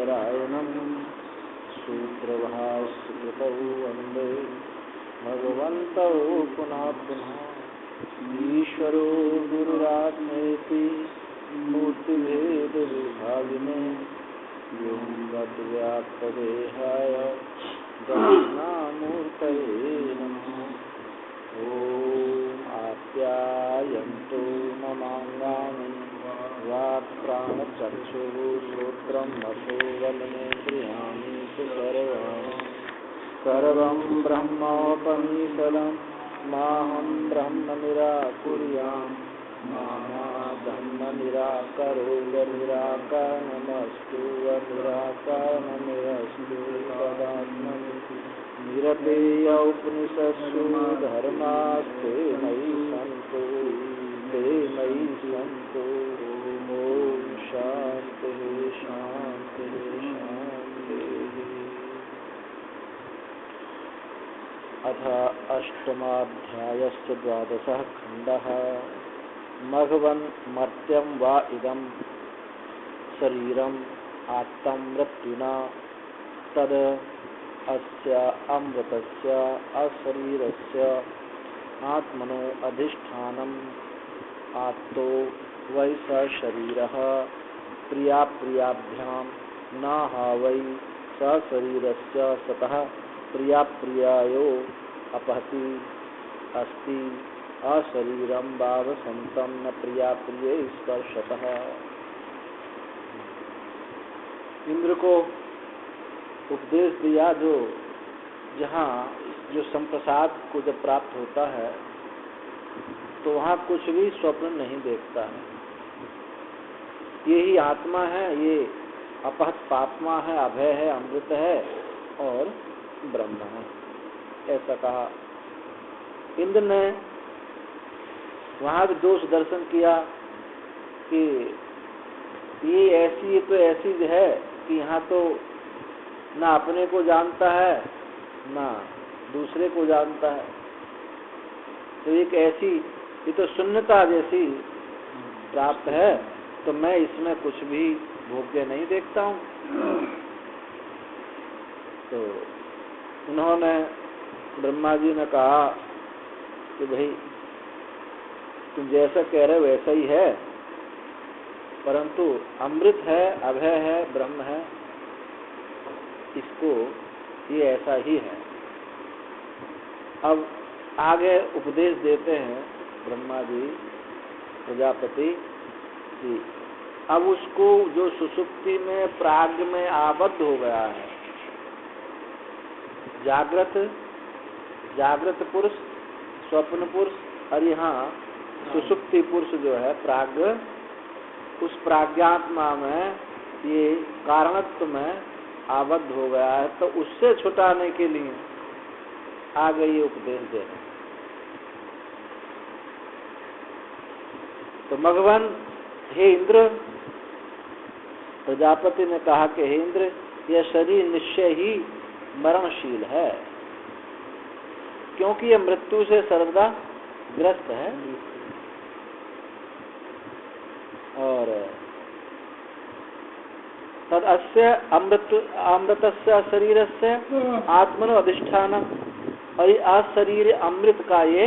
उत्तरायणम् सूत्रभाष्यकृतौ वन्दे भगवन्तौ पुनः पुनः। ईश्वरो गुरुरात्मेति मूर्तिभेदविभागिने व्योमवद्व्याप्तदेहाय दक्षिणामूर्तये नमः। ॐ आप्यायन्तु ममाङ्गानि वाक्प्राणचक्षुः श्रोत्रं नभो बलनेन्द्रियाणि सर्वं ब्रह्मोपनिषदं माहं ब्रह्म निराकुर्याम् मा ब्रह्म निराकरोत् निराकरणमस्तु निराकरणमस्तु तदात्मनि निरपेयोपनिषत्सु धर्मास्ते मयि सन्तो ते मयि सन्तो। ॐ शान्तिः शान्तिः शान्तिः। अथ अष्टमाध्यायस्य 12 खण्डः। मघवन् मर्त्यं वा इदं शरीरम् आत्तं मृत्युना तद् अस्य अमृतस्य अशरीरस्य आत्मनो अधिष्ठानम् आत्तो वै स शरीरः प्रियाप्रियाभ्यां न वै स शरीरस्य सतः प्रियाप्रियायो अपहति अस्ति अशरीरं भावसन्तं न प्रियाप्रिये स्पर्शतः। इंद्र को उपदेश दिया जो संप्रसाद को जब प्राप्त होता है तो वहाँ कुछ भी स्वप्न नहीं देखता है। ये ही आत्मा है, ये अपहत पात्मा है, अभय है, अमृत है और ब्रह्म है, ऐसा कहा। इंद्र ने वहाँ भी दोष दर्शन किया कि ये तो ऐसी है कि यहाँ तो ना अपने को जानता है ना दूसरे को जानता है। तो एक ऐसी, ये तो शून्यता जैसी प्राप्त है, तो मैं इसमें कुछ भी भोग्य नहीं देखता हूँ। तो उन्होंने ब्रह्मा जी ने कहा कि भाई तुम जैसा कह रहे हो वैसा ही है, परंतु अमृत है, अभय है, ब्रह्म है, इसको ये ऐसा ही है। अब आगे उपदेश देते हैं ब्रह्मा जी प्रजापति जी। अब उसको जो सुषुप्ति में प्राग में आबद्ध हो गया है, जागृत पुरुष, स्वप्न पुरुष और यहाँ सुषुप्ति पुरुष जो है प्राग, उस प्राज्ञात्मा में ये कारणत्व में आबद्ध हो गया है, तो उससे छुटाने के लिए आगे ये उपदेश दे रहे। तो भगवान हे इंद्र, प्रजापति ने कहा कि हे इंद्र, यह शरीर निश्चय ही मरणशील है, क्योंकि यह मृत्यु से सर्वदा ग्रस्त है। और तद अस्य अमृतस्य शरीरस्य आत्मनो अधिष्ठान, और शरीर अमृत का ये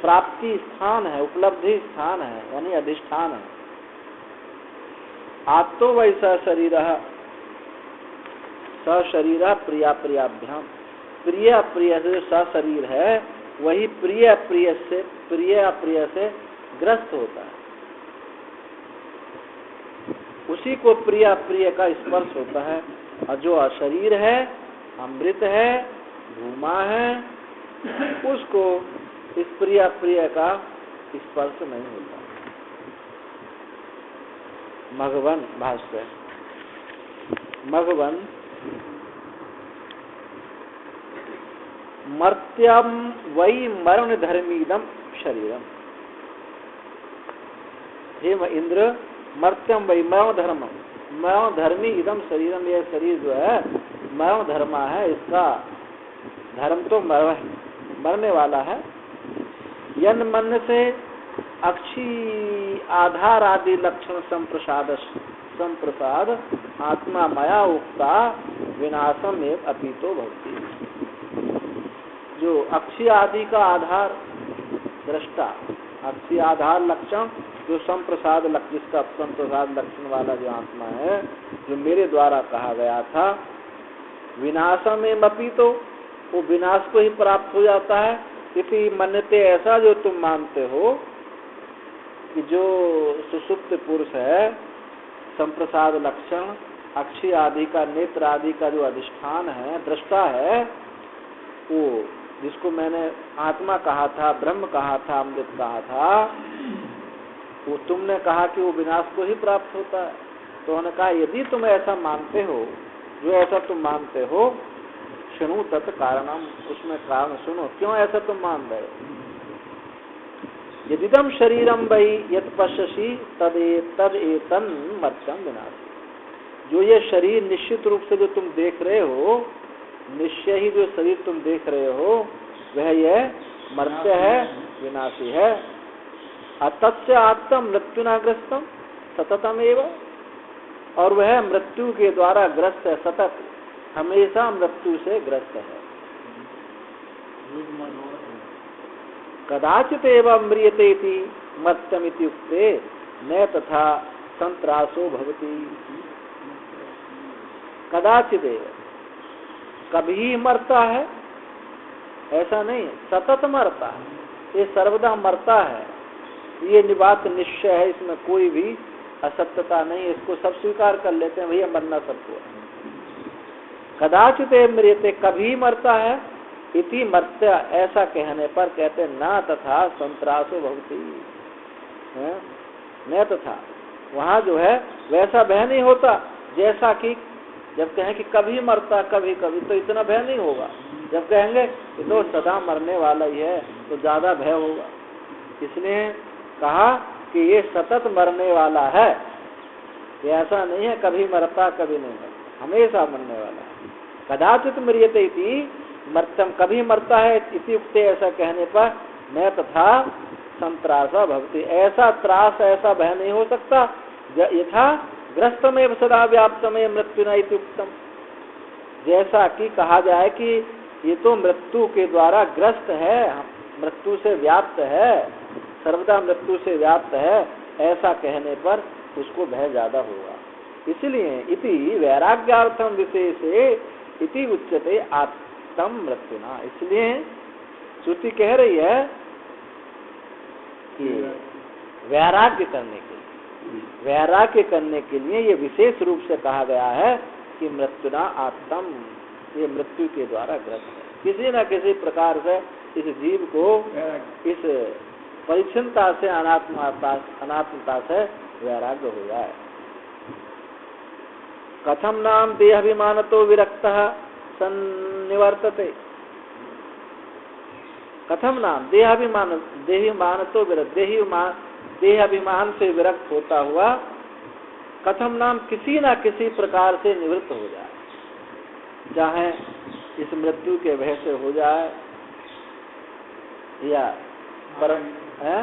प्राप्ति स्थान है, उपलब्धि स्थान है, यानी अधिष्ठान है। आत्तो वैसा शरीर सशरीर प्रिया प्रियाभ्याम, प्रिय प्रिय से जो सशरीर है वही प्रिय प्रिय से ग्रस्त होता है। उसी को प्रिय प्रिय का स्पर्श होता है, और जो अशरीर है, अमृत है, भूमा है, उसको इस प्रिय प्रिय का स्पर्श नहीं होता। मघवन भाष्य। मघवन मर्त्यम वै मरण धर्मीदम शरीरम। हे इंद्र, मर्त्यम वै मरण धर्मी इदम शरीरम, यह शरीर जो है मरण धर्मा है, इसका धर्म तो मरने वाला है। यन मन से अक्षी आधार आदि लक्षण संप्रसाद संप्रसाद आत्मा मया उक्ता विनाशम एव अतीतो भवति। जो अक्षय आदि का आधार दृष्टा, अक्षय आधार लक्षण जो संप्रसाद लक्षण, जिसका संप्रसाद लक्षण वाला जो आत्मा है, जो मेरे द्वारा कहा गया था, विनाशम एव अतीतो, वो विनाश को ही प्राप्त हो जाता है। इति मन्यते, ऐसा जो तुम मानते हो कि जो सुषुप्त पुरुष है, संप्रसाद लक्षण अक्षय आदि का, नेत्र आदि का जो अधिष्ठान है, दृष्टा है, वो जिसको मैंने आत्मा कहा था, ब्रह्म कहा था, अमृत कहा था, वो तुमने कहा कि वो विनाश को ही प्राप्त होता है। तो उन्होंने कहा यदि तुम ऐसा मानते हो, जो ऐसा तुम मानते हो, शृणु तत् कारणम, उसमें कारण सुनो, क्यों ऐसा तुम मान रहे हो। यदिदम शरीरम वै यत् पश्यसि तद एतन मर्त्यम विनाशी। जो ये शरीर निश्चित रूप से जो तुम देख रहे हो, निश्चय ही जो शरीर तुम देख रहे हो, वह यह मर्त्य है, विनाशी है। अतस्य आत्म मृत्युनाग्रस्तम सततम एव, और वह मृत्यु के द्वारा ग्रस्त है, सतत, हमेशा मृत्यु से ग्रस्त है। कदाचित एवं म्रियते इति मर्त्यम इति उक्ते न तथा संत्रासो भवति। कदाचित एव, कभी मरता है ऐसा नहीं, सतत मरता है, ये सर्वदा मरता है, ये बात निश्चय है, इसमें कोई भी असत्यता नहीं, इसको सब स्वीकार कर लेते हैं, भैया मरना सबको है। कदाचित म्रियते, कभी मरता है, इति मर्त्य, ऐसा कहने पर कहते ना तथा संत्रासो भवति, न तथा, वहाँ जो है वैसा भय नहीं होता, जैसा कि जब कहें कि कभी मरता कभी कभी, तो इतना भय नहीं होगा। जब कहेंगे कि तो सदा मरने वाला ही है, तो ज्यादा भय होगा। इसलिए कहा कि ये सतत मरने वाला है, ये ऐसा नहीं है कभी मरता कभी नहीं मरता, हमेशा मरने वाला है। कदाचित म्रियते इति मर्त्यम, कभी मरता है, इति उक्ते, ऐसा कहने पर न तथा संत्रासा भवति, ऐसा त्रास, ऐसा भय नहीं हो सकता। यथा ग्रस्तमेव सदा व्याप्तमेव मृत्युना इति उक्तम, जैसा कि कहा जाए कि ये तो मृत्यु के द्वारा ग्रस्त है, मृत्यु से व्याप्त है, सर्वदा मृत्यु से व्याप्त है, ऐसा कहने पर उसको भय ज्यादा होगा। इसलिए इति वैराग्यार्थम विशेषे इति उच्यते आत्म मृत्युना, इसलिए श्रुति कह रही है कि वैराग्य करने के लिए, वैराग्य करने के लिए ये विशेष रूप से कहा गया है कि मृत्युना आत्म, ये मृत्यु के द्वारा ग्रस्त है। किसी न किसी प्रकार से इस जीव को इस परिच्छिन्नता से, अनात्मता से वैराग्य हो जाए। कथम नाम देहाभिमानतो विरक्तः सन्निवर्तते, कथम नाम देहाभिमानतो विरक्त, देहाभिमान से विरक्त होता हुआ, कथम नाम किसी न किसी प्रकार से निवृत्त हो जाए, चाहे इस मृत्यु के भय से हो जाए या परम है,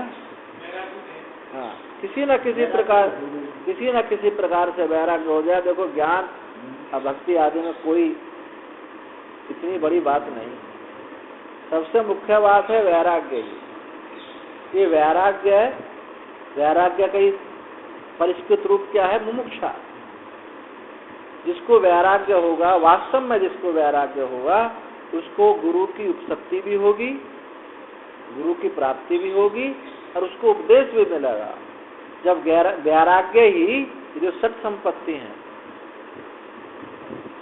हाँ, किसी न किसी प्रकार से वैराग्य हो जाए। देखो ज्ञान और भक्ति आदि में कोई इतनी बड़ी बात नहीं, सबसे मुख्य बात है वैराग्य ही। ये वैराग्य का ही परिष्कृत रूप क्या है, मुमुक्षा। जिसको वैराग्य होगा, वास्तव में जिसको वैराग्य होगा, उसको गुरु की उपसक्ति भी होगी, गुरु की प्राप्ति भी होगी और उसको उपदेश भी मिलेगा। जब वैराग्य ही जो सत संपत्ति है,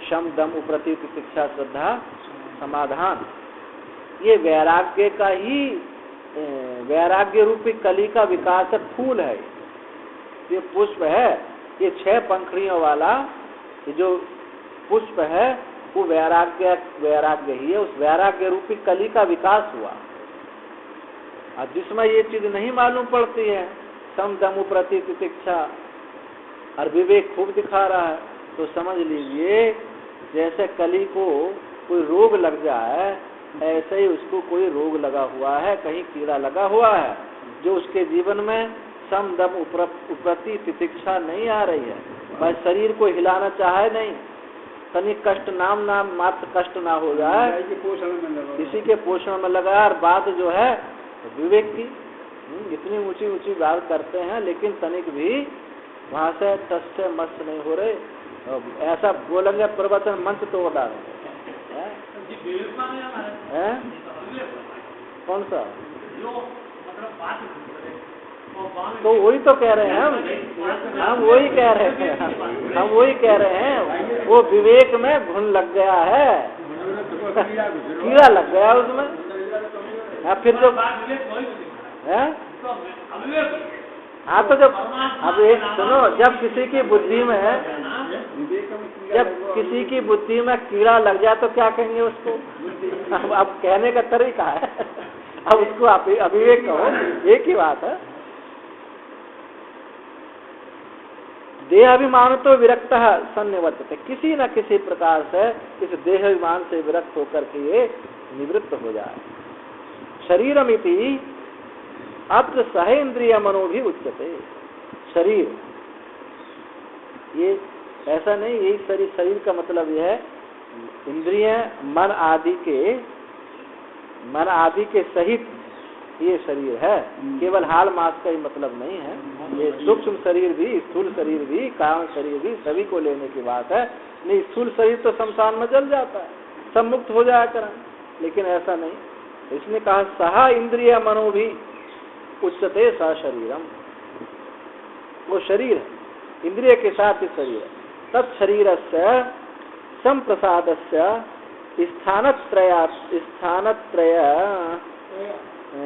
शम दम उपरति तितिक्षा श्रद्धा समाधान, ये वैराग्य का ही, वैराग्य रूपी कली का विकासक फूल है, ये पुष्प है, ये 6 पंखड़ियों वाला ये जो पुष्प है वो वैराग्य ही है। उस वैराग्य रूपी कली का विकास हुआ, और जिसमें ये चीज नहीं मालूम पड़ती है, सम दम प्रति तितिक्षा और विवेक खूब दिखा रहा है, तो समझ लीजिए जैसे कली को कोई रोग लग जाए, ऐसे ही उसको कोई रोग लगा हुआ है, कहीं कीड़ा लगा हुआ है, जो उसके जीवन में सम दम प्रति तितिक्षा नहीं आ रही है, भाई शरीर को हिलाना चाहे नहीं, तनिक कष्ट नाम मात्र कष्ट ना हो जाए, किसी के पोषण में लगा। और बात जो है विवेक की, इतनी ऊंची ऊंची बात करते हैं लेकिन तनिक भी वहां से टस से मस्त नहीं हो रहे। ऐसा बोलेंगे प्रवचन मंच तोड़ डालेंगे। कौन सा? तो वही तो कह रहे हैं हम वही कह रहे हैं, हम वही कह रहे हैं। वो विवेक में घुन लग गया है, कीड़ा लग गया उसमें। फिर जो है हाँ, तो जब अब एक सुनो, जब किसी की बुद्धि में कीड़ा लग जाए तो क्या कहेंगे उसको? अब कहने का तरीका है, अब उसको आप अविवेक कहो, एक ही बात है। देह अभिमान तो विरक्त सन्निवर्तते, किसी न किसी प्रकार से इस देह अभिमान से विरक्त होकर के ये निवृत्त हो जाए। शरीरमिति अत्र सह इंद्रिय मनो भी उच्यते। शरीर ये ऐसा नहीं, यही शरीर का मतलब यह है इंद्रिय मन आदि के सहित ये शरीर है। केवल हाल मास का ही मतलब नहीं है, ये सूक्ष्म शरीर भी, स्थूल शरीर भी, कारण शरीर भी, सभी को लेने की बात है। नहीं, स्थूल शरीर तो शमशान में जल जाता है, सब मुक्त हो जाया करें, लेकिन ऐसा नहीं। इसने कहा सहा इंद्रिय मनो भी उच्चते सा शरीरम, वो शरीर है, इंद्रिय के साथ ही शरीर है। तत्शरीरस्य संप्रसादस्य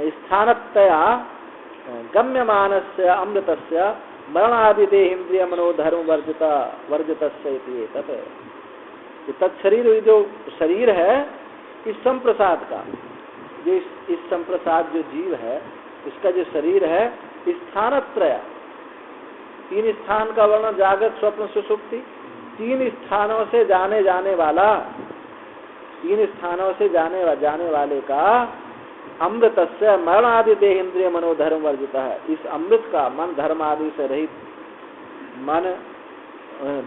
स्थानत्रया गम्यमानस्य अमृतस्य मरणादि देहेन्द्रिय मनोधर्म वर्जितस्य इति तत् तत्शरीर, जो शरीर है इस संप्रसाद का, जो इस संप्रसाद जो जीव है इसका जो शरीर है, स्थानत्रय, 3 स्थान का वर्णन, जागृत स्वप्न सुषुप्ति, 3 स्थानों से जाने वाला, 3 स्थानों से जाने वाले का अमृतस्य मरण आदि देह इंद्रिय मनोधर्म वर्जित है। इस अमृत का मन धर्म आदि से रहित, मन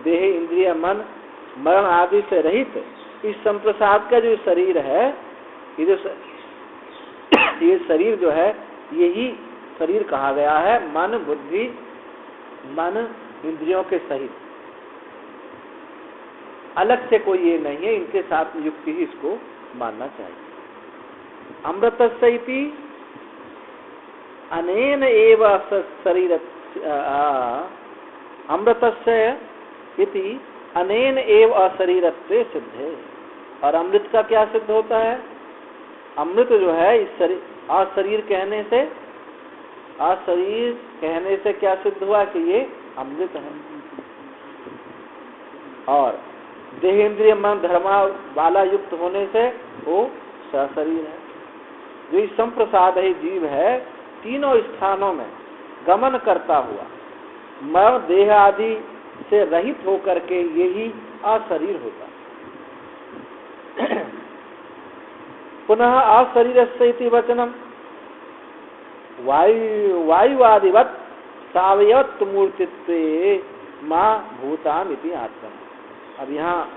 देह इंद्रिय मन मरण आदि से रहित इस संप्रसाद का जो शरीर है, ये शरीर जो है यही शरीर कहा गया है, मन बुद्धि मन इंद्रियों के सहित, अलग से कोई ये नहीं है, इनके साथ युक्ति ही इसको मानना चाहिए। अमृतस्य इति अनेन एव शरीर, अमृतस्य इति अनेन एव अशरीरत्वे सिद्धे। और अमृत का क्या सिद्ध होता है? अमृत जो है इस शरीर, अशरीर कहने से क्या सिद्ध हुआ कि ये अमृत है। और देहेंद्रिय मन धर्मा वाला युक्त होने से वो सशरीर है। जो इस संप्रसाद है जीव है, तीनों स्थानों में गमन करता हुआ मरण देह आदि से रहित होकर के यही अशरीर होता। पुनः अशरीरस्य इति वचनम वायुवादिवत् सावयवत्व मूर्तित्वे मां भूताम इति आत्मा। अब यहाँ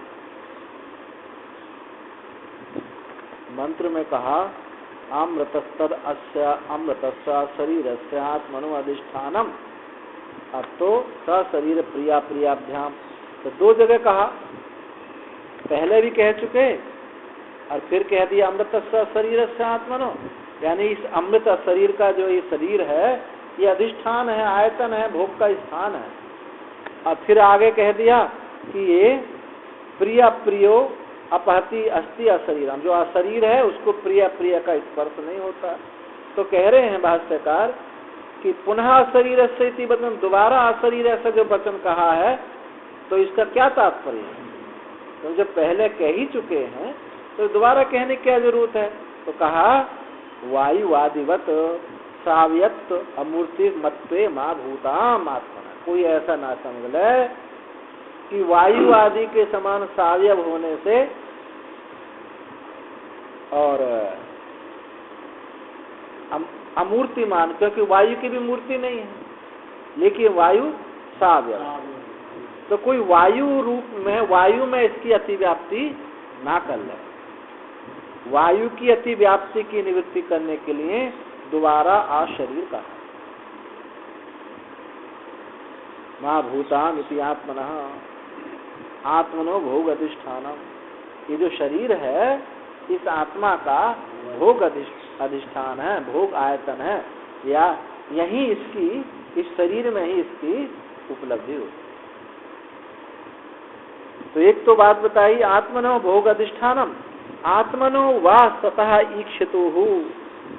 मंत्र में कहा अमृतस्तद अस्य अमृतस्य शरीरस्य आत्मनो अधिष्ठानम। अब तो सशरीर प्रिया प्रियाभ्याम, तो 2 जगह कहा, पहले भी कह चुके और फिर कह दिया अमृतस्य शरीरस्य आत्मनो, यानी इस अमृत शरीर का जो ये शरीर है ये अधिष्ठान है, आयतन है, भोग का स्थान है। और फिर आगे कह दिया कि ये प्रिय प्रियो अपहति अस्ति अशरीरम, जो अशरीर है उसको प्रिय प्रिय का स्पर्श नहीं होता। तो कह रहे हैं भाष्यकार कि पुनः अशरीर से इति वचन, दोबारा अशरीर ऐसा जो वचन कहा है तो इसका क्या तात्पर्य है? तो जब पहले कह ही चुके हैं तो दोबारा कहने की क्या जरूरत है? तो कहा वायुवादिवत साव्यत अमूर्ति मत्वे मां भूताम आत्मा। कोई ऐसा ना समझ ले कि वायु आदि के समान सावयव होने से और अमूर्तिमान, क्योंकि वायु की भी मूर्ति नहीं है, लेकिन वायु सावयव, तो कोई वायु रूप में, वायु में इसकी अतिव्याप्ति ना कर ले। वायु की अतिव्याप्ति की निवृत्ति करने के लिए दोबारा आ शरीर का मां भूतान इति आत्मनः आत्मनो भोग अधिष्ठानम। ये जो शरीर है इस आत्मा का भोग अधिष्ठान है, भोग आयतन है, या यही इसकी, इस शरीर में ही इसकी उपलब्धि होती। तो एक तो बात बताई आत्मनो भोग अधिष्ठानम, आत्मनो वा स्वतः ईक्षितुः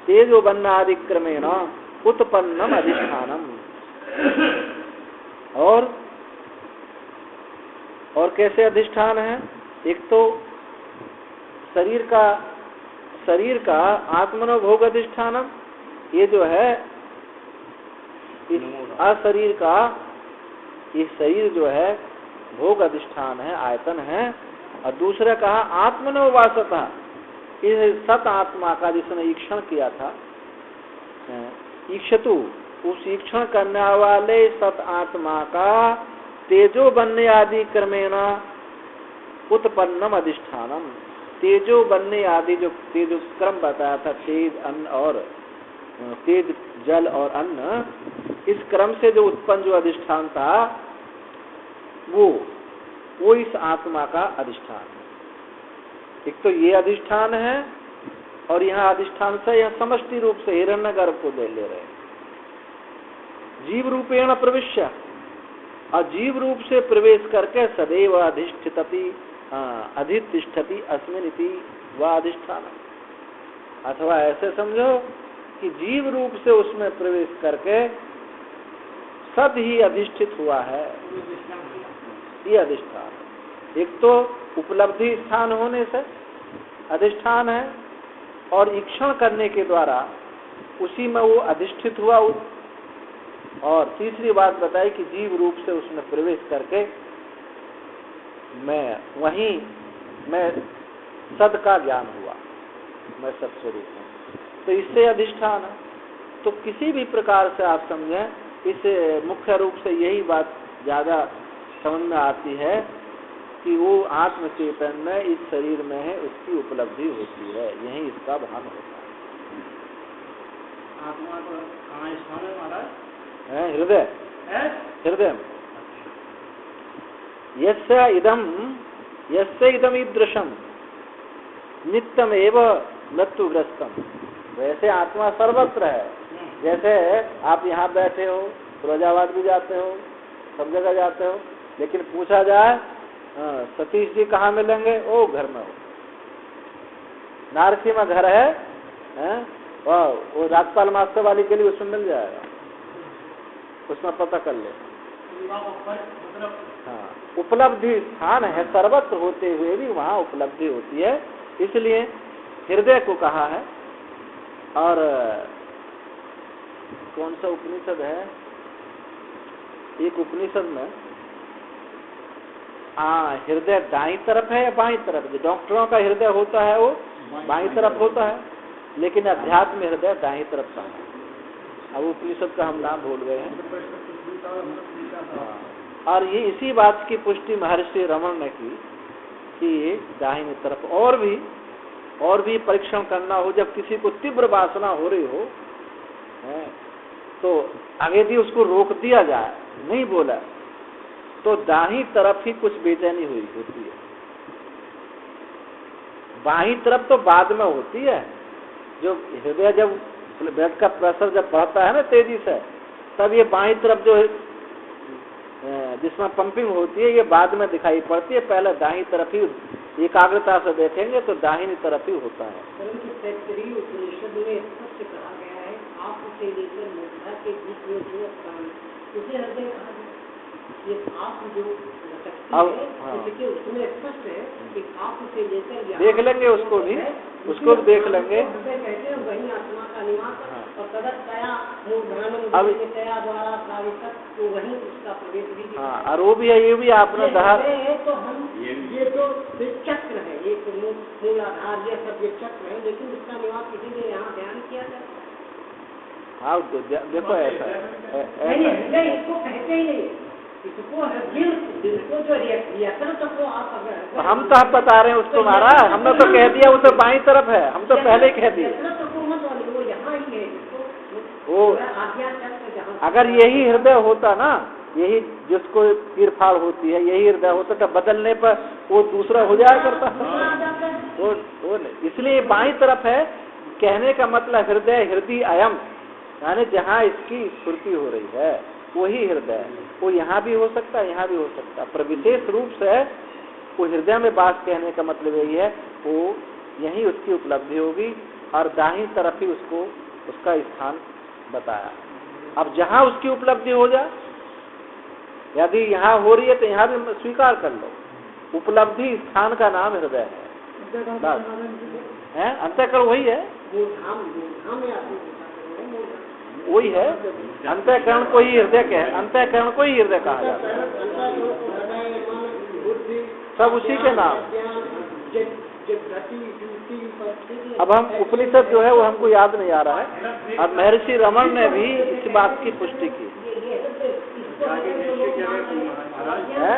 तेजो बन्नादिक्रमेण उत्पन्नम अधिष्ठानम। और कैसे अधिष्ठान है? एक तो शरीर का आत्मनो भोग अधिष्ठानम, ये जो है इस अशरीर का, ये शरीर जो है भोग अधिष्ठान है, आयतन है। और दूसरा कहा आत्मनो वासता, इस सत आत्मा का जिसने ईक्षण किया था, ईक्षतु, उस ईक्षण करने वाले सत आत्मा का तेजो बनने आदि क्रमेण उत्पन्नम अधिष्ठानम। तेजो बनने आदि जो तेज क्रम बताया था, तेज अन्न और तेज जल और अन्न, इस क्रम से जो उत्पन्न जो अधिष्ठान था वो इस आत्मा का अधिष्ठान है। एक तो ये अधिष्ठान है, और यहाँ अधिष्ठान से यह समष्टि रूप से हिरण्यगर्भ को दे ले रहे, जीव रूपेण प्रविश्य, और जीव रूप से प्रवेश करके सदैव अधिष्ठितति अधिष्ठति अस्मिनिति व अधिष्ठान। अथवा ऐसे समझो कि जीव रूप से उसमें प्रवेश करके सद ही अधिष्ठित हुआ है, ये अधिष्ठान। एक तो उपलब्धि स्थान होने से अधिष्ठान है, और ईक्षण करने के द्वारा उसी में वो अधिष्ठित हुआ। और तीसरी बात बताई कि जीव रूप से उसमें प्रवेश करके मैं सद का ज्ञान हुआ, मैं सत स्वरूप हूँ, तो इससे अधिष्ठान है। तो किसी भी प्रकार से आप समझें, इसे मुख्य रूप से यही बात ज्यादा समझ में आती है कि वो आत्म चेतन में इस शरीर में है, उसकी उपलब्धि होती है, यही इसका भान होता है। आत्मा को कहाँ स्थान है महाराज? हृदय, हृदय में। यस्य इदम ईदृशम नित्यम एव मृत्युग्रस्तम। वैसे आत्मा सर्वत्र है, जैसे आप यहाँ बैठे हो, फिरोजाबाद भी जाते हो, सब जगह जाते हो, लेकिन पूछा जाए सतीश जी कहाँ मिलेंगे? ओ घर में हो। नारसी में घर है, वो राजपाल मास्टर वाली के लिए उसमें मिल जाएगा, उसमें पता कर ले। हाँ, उपलब्धि स्थान है, सर्वत्र होते हुए भी वहाँ उपलब्धि होती है, इसलिए हृदय को कहा है। और कौन सा उपनिषद है? एक उपनिषद में हृदय दाईं तरफ है या बाईं तरफ? जो डॉक्टरों का हृदय होता है वो बाईं तरफ होता है, लेकिन अध्यात्म हृदय दाईं तरफ का है। अब उपनिषद का हम नाम भूल गए हैं। और ये इसी बात की पुष्टि महर्षि रमण ने की कि दाहिनी तरफ। और भी परीक्षण करना हो, जब किसी को तीव्र वासना हो रही हो तो आगे भी उसको रोक दिया जाए, नहीं बोला, तो दाहिनी तरफ ही कुछ बेचैनी हुई होती है। बाहीं तरफ तो बाद में होती है, जो हृदय जब ब्लड का प्रेशर जब बढ़ता है ना तेजी से, तब ये बाईं तरफ जो जिसमें पंपिंग होती है ये बाद में दिखाई पड़ती है। पहले दाहिनी तरफ ही एकाग्रता से देखेंगे तो दाहिनी तरफ ही होता है। उपनिषद में स्पष्ट कहा गया है, आप उसे लेकर मूर्धा के बीच में जो स्थान उसे हृदय कहा गया। ये आप जो शक्ति है उसमें स्पष्ट है कि आप उसे लेकर देख लेंगे, उसको भी देख लेंगे। वही आत्मा का निवास और तदया द्वारा तो वही उसका प्रवेश भी। हाँ, और वो भी है, ये भी आपने कहा तो हम ये तो चक्र है, ये मूल आधार, ये सब ये चक्र है, लेकिन इसका निवास इसीलिए यहाँ ध्यान किया जाए। हाँ, देखो ऐसा नहीं, इसको कहते ही नहीं, इसको दिल को जो रिएक्शन को आप अगर हम तो आप बता रहे हैं उसको महाराज, हमने तो कह दिया वो तो बाईं तरफ है, हम तो पहले ही कह दिए वो यहाँ ही है, वो अगर यही हृदय होता ना, यही जिसको तीर फाड़ होती है यही हृदय होता तो बदलने पर वो दूसरा हो जाया करता। वो इसलिए बाईं तरफ है, कहने का मतलब हृदय हृदय अयम, यानी जहाँ इसकी स्फूर्ति हो रही है वही हृदय। वो यहाँ भी हो सकता है, यहाँ भी हो सकता है, पर विशेष रूप से वो हृदय में बात कहने का मतलब यही है, वो यही उसकी उपलब्धि होगी और दाहिनी तरफ ही उसको उसका स्थान बताया। अब जहाँ उसकी उपलब्धि हो जाए, यदि यहाँ हो रही है तो यहाँ भी स्वीकार कर लो, उपलब्धि स्थान का नाम हृदय है। बस है, अंतःकरण वही है, वही है, अंतःकरण को ही हृदय कहे, अंतःकरण को ही हृदय कहा जाता है, सब उसी के नाम। अब हम उपनिषद जो है वो हमको याद नहीं आ रहा है, और महर्षि रमन ने भी इस बात की पुष्टि की है।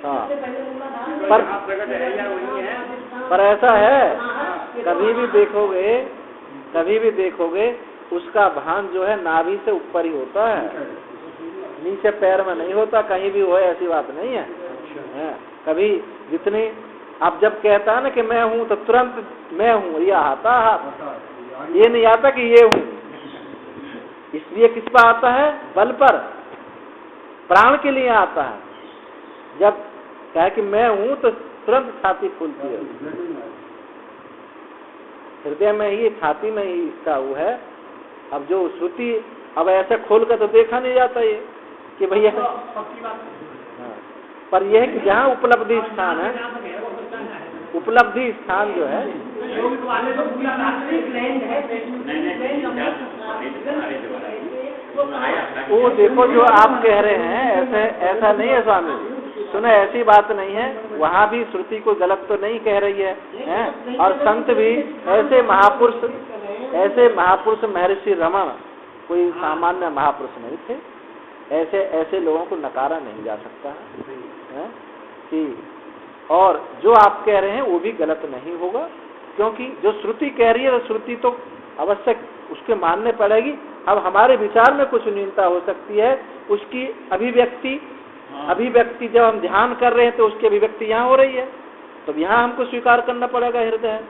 हाँ, पर ऐसा है, कभी भी देखोगे उसका भान जो है नाभि से ऊपर ही होता है, नीचे पैर में नहीं होता, कहीं भी हो ऐसी बात नहीं है। कभी जितनी आप जब कहता है ना कि मैं हूं तो तुरंत मैं हूं ये आता हाथ, ये नहीं आता कि ये हूं। इसलिए किस पर आता है? बल पर, प्राण के लिए आता है। जब कहे कि मैं हूं तो तुरंत छाती फूलती है, हृदय में ही, छाती में ही इसका वो है। अब जो श्रुति, अब ऐसे खोल कर तो देखा नहीं जाता ये कि भैया, पर यह है कि जहाँ उपलब्धि स्थान है, उपलब्धि स्थान जो है वो देखो जो आप कह रहे हैं ऐसा नहीं है स्वामी, सुने ऐसी बात नहीं है, वहाँ भी श्रुति को गलत तो नहीं कह रही है। और संत भी ऐसे महापुरुष महर्षि रमन कोई सामान्य महापुरुष नहीं थे, ऐसे लोगों को नकारा नहीं जा सकता है कि, और जो आप कह रहे हैं वो भी गलत नहीं होगा, क्योंकि जो श्रुति कह रही है तो श्रुति तो अवश्य उसके मानने पड़ेगी। अब हमारे विचार में कुछ न्यूनता हो सकती है, उसकी अभिव्यक्ति जब हम ध्यान कर रहे हैं तो उसकी अभिव्यक्ति यहाँ हो रही है, तो यहाँ हमको स्वीकार करना पड़ेगा हृदय।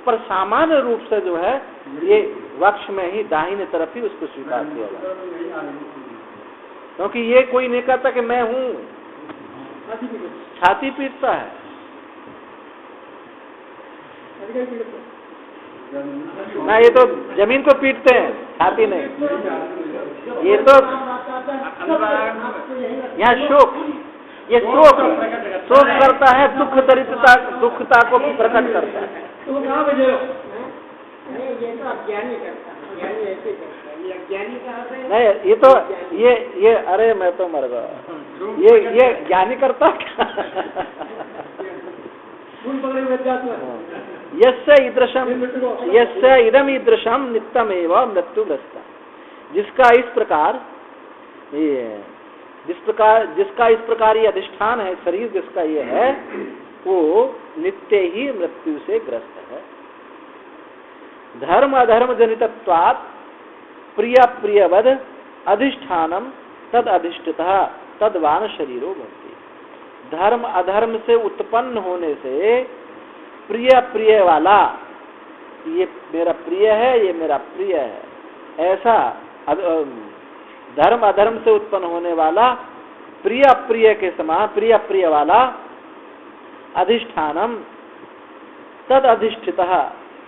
पर सामान्य रूप से जो है ये वक्ष में ही दाहिने तरफ ही उसको स्वीकार किया जाए, क्योंकि ये कोई नहीं कहता कि मैं हूँ, छाती पीटता है। ना, ये तो जमीन को पीटते हैं, छाती नहीं। ये तो यहाँ ये शोक करता है, दुखता को प्रकट करता है। नहीं, ये तो ये अरे मैं तो मर गया, ये ज्ञानी करता यस्य इदम ईदृशम नित्यम एवं मृत्युग्रस्त, जिसका इस प्रकार ये अधिष्ठान है, शरीर जिसका ये है, वो नित्य ही मृत्यु से ग्रस्त है। धर्म अधर्म जनितत्वात् प्रिय प्रियवद अधिष्ठानम तद अधिष्ठितः तद्वान शरीरो भवति। धर्म अधर्म से उत्पन्न होने से प्रिय प्रिय वाला, ये मेरा प्रिय है, ये मेरा प्रिय है, ऐसा धर्म अधर्म से उत्पन्न होने वाला प्रिय प्रिय के समान, प्रिय प्रिय वाला अधिष्ठानम तद अधिष्ठितः,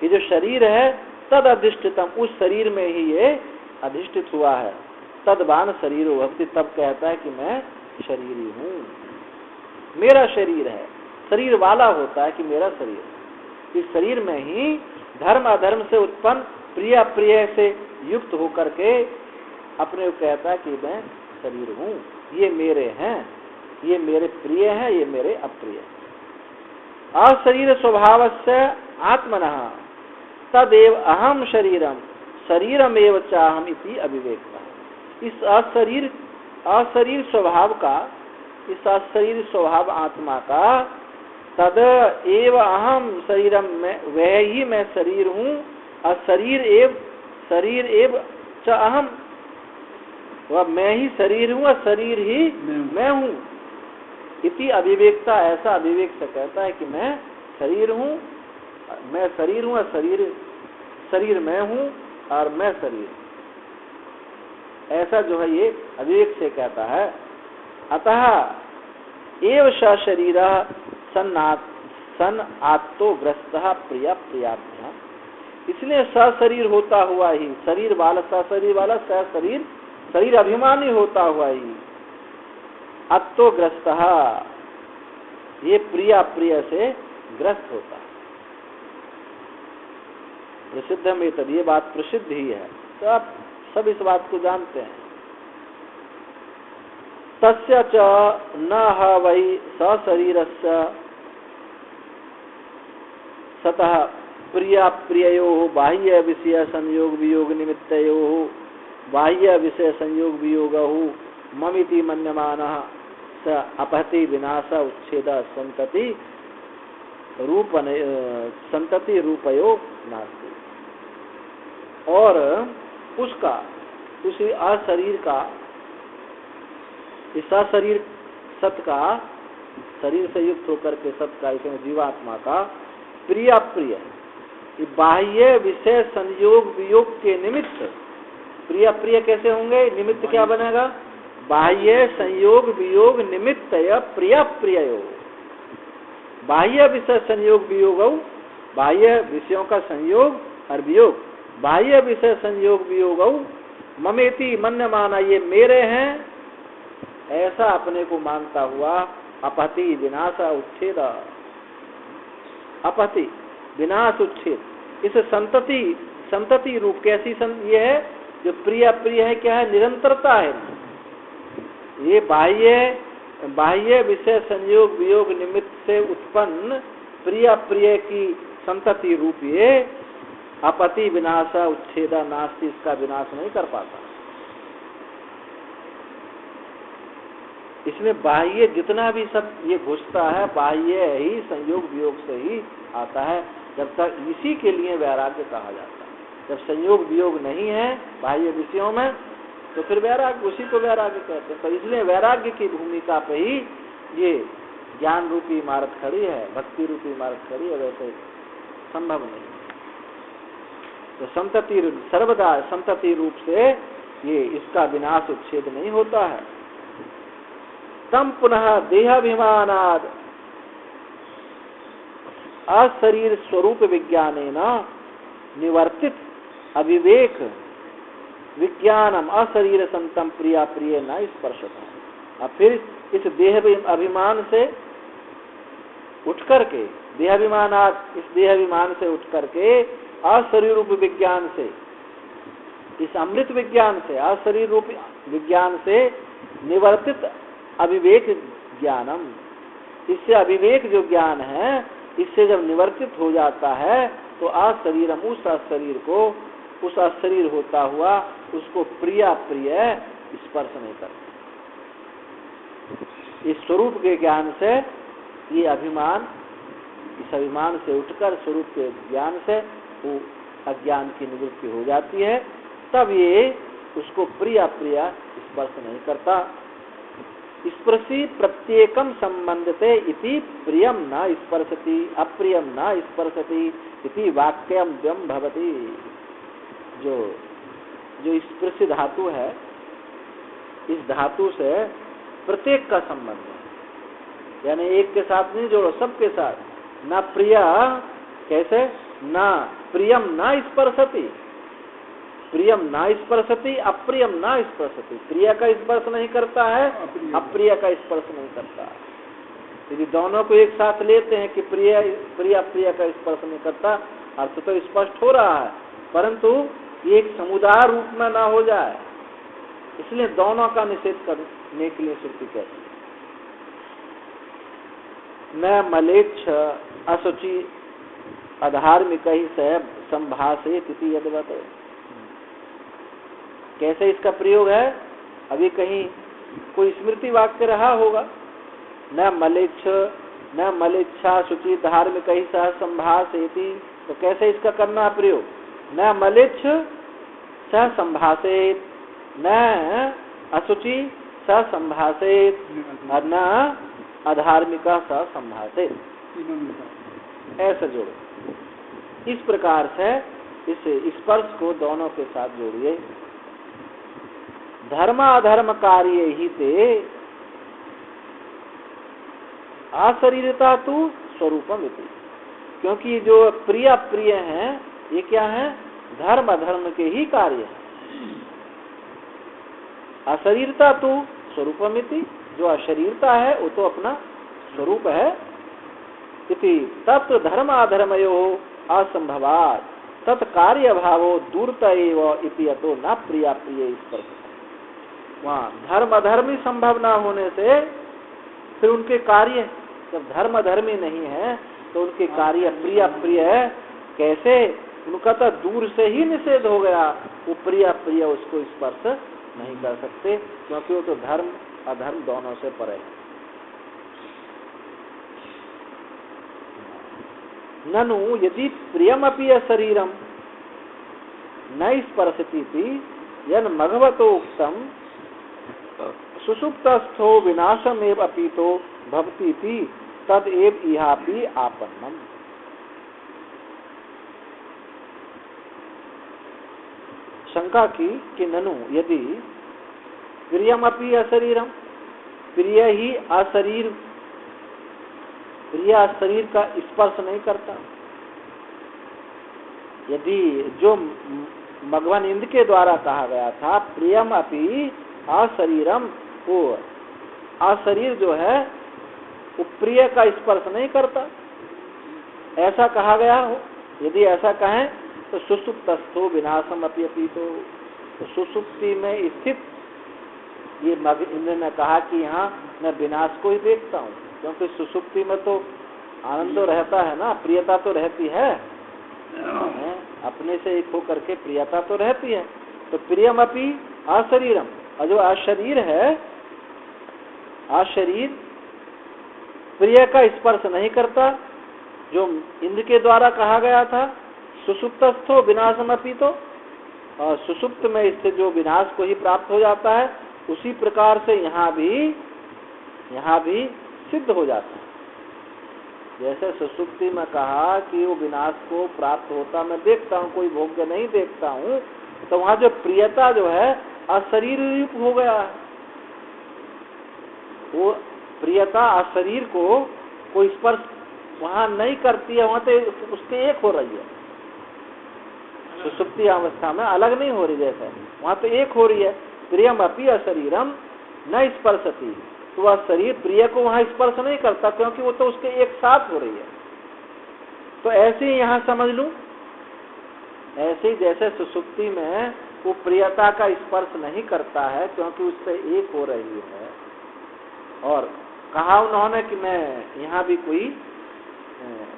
ये जो शरीर है तद अधिष्ठितम, उस शरीर में ही ये अधिष्ठित हुआ है। तद्वान शरीरो भवति, तब कहता है कि मैं शरीरी हूँ, मेरा शरीर है, शरीर वाला होता है कि मेरा शरीर। इस शरीर में ही धर्म अधर्म से उत्पन्न प्रिय प्रिय से युक्त होकर के अपने को कहता है कि मैं शरीर हूँ, ये मेरे हैं, ये मेरे प्रिय हैं, ये मेरे अप्रिय। अशरीर स्वभाव से आत्मनः तदेव अहम शरीरम शरीरमेव चाहम इति अभिवेकता। इस अशरीर अशरीर स्वभाव का, इस अशरीर स्वभाव आत्मा का, तद एव अहम शरीरम में, वह ही मैं शरीर हूँ, अशरीर एव च अहम, वह मैं ही शरीर हूँ और शरीर ही मैं हूँ। इति अविवेकता, ऐसा अविवेक से कहता है कि मैं शरीर हूँ और शरीर मैं हूँ और मैं शरीर, ऐसा जो है ये अविवेक से कहता है। अतः एव स शरीर सन आत्तो ग्रस्तः प्रिय प्रियाभ्याम, इसलिए सशरीर होता हुआ ही, शरीर वाला सशरीर वाला शरीर अभिमानी होता हुआ ही अत्तो ग्रस्तः, ये प्रिया प्रिय से ग्रस्त होता है। प्रसिद्ध में तब ये बात प्रसिद्ध ही है, तो आप सब इस बात को जानते हैं। तस्य च न ह वै सशरीरस्य सतः प्रिया प्रिययोः बाह्य विषय संयोग वियोग निमित्तयोः बाह्य विषय संयोग वियोगः ममिति मन्यमानः स अपहति विनाश उच्छेद संतति रूपयो नास्ति। और उसका, उसी अशरीर का, इस अशरीर सत का, शरीर से युक्त होकर के सत का, इसमें जीवात्मा का प्रिय प्रिय, बाह्य विषय संयोग वियोग के निमित्त, प्रिय प्रिय कैसे होंगे, निमित्त क्या बनेगा, बाह्य संयोग वियोग निमित्त प्रिय प्रियो, बाह्य विषय संयोग वियोग, बाह्य विषयों का संयोग और वियोग, बाह्य विषय संयोग वियोग, ममेति मन्यमाना, ये मेरे हैं ऐसा अपने को मानता हुआ, अपहति विनाश उच्छेद, अपहति विनाश उच्छेद, इस संतति रूप कैसी ये है जो प्रिय प्रिय है, क्या है, निरंतरता है। ये बाह्य विषय संयोग वियोग निमित्त से उत्पन्न प्रिय प्रिय की संतति रूप ये अपति विनाश उच्छेदा नास्ति, इसका विनाश नहीं कर पाता। इसमें बाह्य जितना भी सब ये घुसता है, बाह्य ही संयोग वियोग से ही आता है। जब तक इसी के लिए वैराग्य कहा जाता है। जब संयोग वियोग नहीं है बाह्य विषयों में, तो फिर वैराग्य, उसी को वैराग्य कहते हैं। तो इसलिए वैराग्य की भूमिका पे ही ये ज्ञान रूपी इमारत खड़ी है, भक्ति रूपी इमारत खड़ी है, वैसे संभव नहीं। तो संतति, सर्वदा संतति रूप से ये इसका विनाश उच्छेद नहीं होता है। तम पुनः देहाभिमानाद अशरीर स्वरूप विज्ञानेन निवर्तित अविवेक विज्ञानम अशरीर संतम प्रिया प्रिय न स्पर्शता। अब फिर इस देह अभिमान से उठ करके, देहाभिमानात, इस देहाभिमान से उठ करके अशरीर रूप विज्ञान से, इस अमृत विज्ञान से, अशरीर रूप विज्ञान से निवर्तित अविवेक ज्ञानम, इससे अविवेक जो ज्ञान है, इससे जब निवर्तित हो जाता है तो अशरीरम, उस अशरीर को, उस अशरीर होता हुआ उसको प्रिया प्रिय स्पर्श नहीं करता। इस स्वरूप के ज्ञान से ये अभिमान, इस अभिमान से उठकर स्वरूप के ज्ञान से वो अज्ञान की निवृत्ति हो जाती है। तब ये उसको प्रिया प्रिया स्पर्श नहीं करता। स्पर्शी प्रत्येकम संबंधते इति प्रियम न स्पर्शति अप्रियम न स्पर्शति इति वाक्यम द्वम भवति। जो स्पर्शी धातु है, इस धातु से प्रत्येक का संबंध है, यानी एक के साथ नहीं जोड़ो, सबके साथ। न प्रिया, कैसे, न प्रियम न स्पर्शति, प्रियम न स्पर्शति अप्रियम न स्पर्शति, प्रिय का स्पर्श नहीं करता है, अप्रिय का स्पर्श नहीं करता है। यदि दोनों को एक साथ लेते हैं कि प्रिय अप्रिय का स्पर्श नहीं करता, अर्थ तो स्पष्ट हो रहा है, परंतु एक समुदाय रूप में ना हो जाए, इसलिए दोनों का निषेध करने के लिए श्रुति कहती है। न मलेच्छ असुचि अधार्मिक ही से संभाषे तिथि यदवत। कैसे इसका प्रयोग है, अभी कहीं कोई स्मृति वाक्य रहा होगा, न मलेच्छा शुचि धार्मिक ही सह संभाषेति, तो कैसे इसका करना प्रयोग? न मलेच्छ सह संभाषेत, न अशुचि सह संभाषेत, और न अधार्मिका सह संभाषेत, ऐसा जोड़ो। इस प्रकार से इस स्पर्श को दोनों के साथ जोड़िए। धर्म अधर्म कार्य ही ते अशरीरता तु स्वरूपम इति, क्योंकि जो प्रिय अप्रिय हैं ये क्या है? धर्म अधर्म के ही कार्य है। अशरीरता तु स्वरूपम इति, जो अशरीरता है वो तो अपना स्वरूप है। इति तत्र धर्म अधर्मयो असंभवात् तत्कार्य भावो दूरत एव इति अतो न प्रिया प्रिय स्पर्श। वहाँ धर्म अधर्मी संभव न होने से फिर उनके कार्य, जब धर्म अधर्मी नहीं है तो उनके कार्य प्रिय प्रिय कैसे? उनका तो दूर से ही निषेध हो गया, वो प्रिय प्रिय उसको स्पर्श नहीं कर सकते, क्योंकि वो तो धर्म अधर्म दोनों से परे है। ननु यदि प्रियमपि शरीरम न स्पर्शतीति यन मघवतो उक्तम सुसुप्तस्थो विनाशमेव अपितो भवतीति तदेव इहापि आपन्नम। शंका की कि ननु यदि प्रियमपि अशरीरम, प्रिय ही अशरीर, प्रिय शरीर का स्पर्श नहीं करता, यदि जो मघवन इंद्र के द्वारा कहा गया था प्रियम अपि अशरीरम, वो अशरीर जो है वो प्रिय का स्पर्श नहीं करता, ऐसा कहा गया हो, यदि ऐसा कहें तो सुसुप्तस्थो विनाशम अपि अपीतो, तो सुसुप्ति में स्थित ये इंद्र ने कहा कि यहाँ मैं विनाश को ही देखता हूँ, क्योंकि सुसुप्ति में तो आनंद तो रहता है ना, प्रियता तो रहती है, अपने से एक होकर के प्रियता तो रहती है। तो प्रियम अपि अशरीरम, और जो अशरीर है, अशरीर प्रिय का स्पर्श नहीं करता, जो इंद्र के द्वारा कहा गया था सुसुप्तस्थो विनाशमपि, तो और सुसुप्त में स्थित जो विनाश को ही प्राप्त हो जाता है, उसी प्रकार से यहाँ भी सिद्ध हो जाता है। जैसे सुसुप्ति में कहा कि वो विनाश को प्राप्त होता मैं देखता हूँ, कोई भोग्य नहीं देखता हूँ, तो वहाँ जो प्रियता जो है अशरीर रूप हो गया है, वो प्रियता अशरीर को कोई स्पर्श वहाँ नहीं करती है, वहाँ तो उसके एक हो रही है। सुसुप्ति अवस्था में अलग नहीं हो रही, जैसे वहाँ तो एक हो रही है। प्रियम अपि अशरीरम न स्पर्शति, तो वह शरीर प्रिय को वहाँ स्पर्श नहीं करता, क्योंकि वो तो उसके एक साथ हो रही है। तो ऐसे ही यहाँ समझ लूं, ऐसे ही जैसे सुसुप्ति में वो प्रियता का स्पर्श नहीं करता है क्योंकि उससे एक हो रही है, और कहा उन्होंने कि मैं यहाँ भी कोई,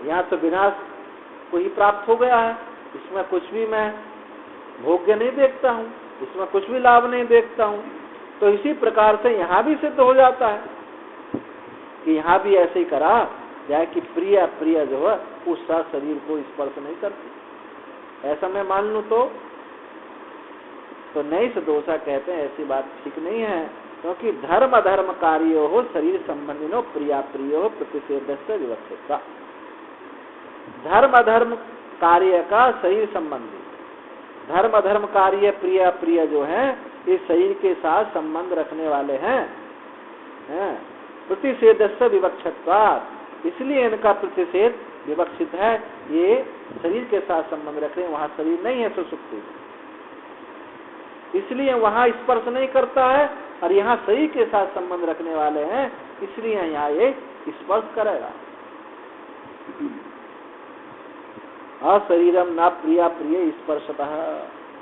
यहाँ तो विनाश को ही प्राप्त हो गया है, इसमें कुछ भी मैं भोग्य नहीं देखता हूँ, इसमें कुछ भी लाभ नहीं देखता हूँ। तो इसी प्रकार से यहाँ भी सिद्ध हो जाता है कि यहाँ भी ऐसे ही करा जाए कि प्रिय प्रिय जो है उस शरीर को स्पर्श नहीं करती। ऐसा मैं मान लूँ तो नहीं से दोषा कहते हैं, ऐसी बात ठीक नहीं है, क्योंकि धर्म अधर्म कार्यो हो शरीर संबंधिनो प्रिया प्रियो प्रतिषेध से विवक्षित। धर्म अधर्म कार्य का शरीर संबंधी, धर्म अधर्म कार्य प्रिय प्रिय जो है ये शरीर के साथ संबंध रखने वाले हैं, प्रतिषेध से विवक्षित, इसलिए इनका प्रतिषेध विवक्षित है। ये शरीर के साथ संबंध रख रहे हैं, वहां शरीर नहीं है सुसुप्ति, इसलिए वहां स्पर्श नहीं करता है, और यहाँ शरीर के साथ संबंध रखने वाले हैं, इसलिए यहाँ ये स्पर्श करेगा। अशरीरम न प्रिया प्रिय स्पर्शतः,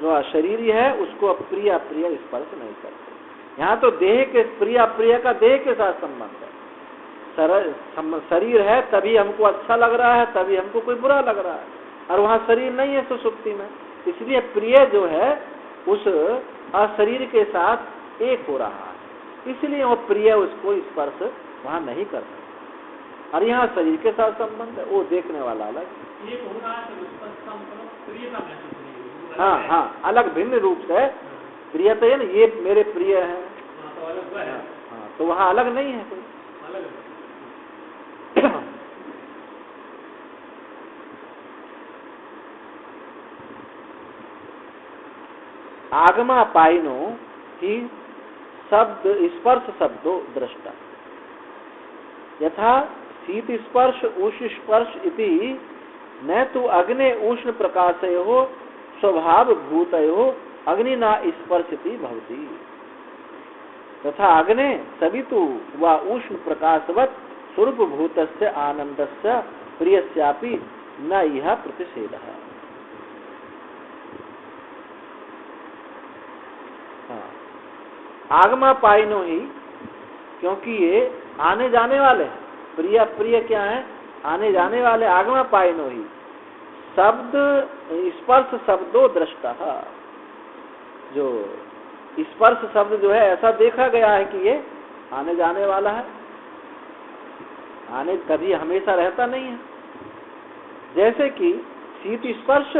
जो अशरीरी है उसको अप्रिय प्रिय स्पर्श नहीं करते। यहाँ तो देह के प्रिय प्रिय का देह के साथ संबंध है, शरीर है तभी हमको अच्छा लग रहा है, तभी हमको कोई बुरा लग रहा है, और वहाँ शरीर नहीं है सुसुप्ति में, इसलिए प्रिय जो है उस अशरीर के साथ एक हो रहा है, इसलिए वो प्रिय उसको स्पर्श वहां नहीं कर सकता। और यहाँ शरीर के साथ संबंध है, वो देखने वाला अलग। हाँ हाँ, अलग भिन्न रूप से प्रिय तो है ना, ये मेरे प्रिय है, हाँ, तो वहाँ अलग नहीं है कोई। आगमा पाइनो ही शब्द स्पर्श शब्दो दृष्टा यथा शीत स्पर्श उष्ण स्पर्श इति न तो अग्ने उष्ण प्रकाशयो स्वभाव भूतयो अग्निना स्पर्शति भवति तथा अग्ने सवितु व उष्ण प्रकाशवत् स्वरूप भूतस्य आनंदस्य प्रियस्यापि न यह प्रतिषेधः। आगमा पाइनो ही, क्योंकि ये आने जाने वाले हैं, प्रिय प्रिय क्या है, आने जाने वाले। आगमा पाइनो ही शब्द स्पर्श शब्दों दृष्टा, जो स्पर्श शब्द जो है ऐसा देखा गया है कि ये आने जाने वाला है, आने कभी हमेशा रहता नहीं है। जैसे कि शीत स्पर्श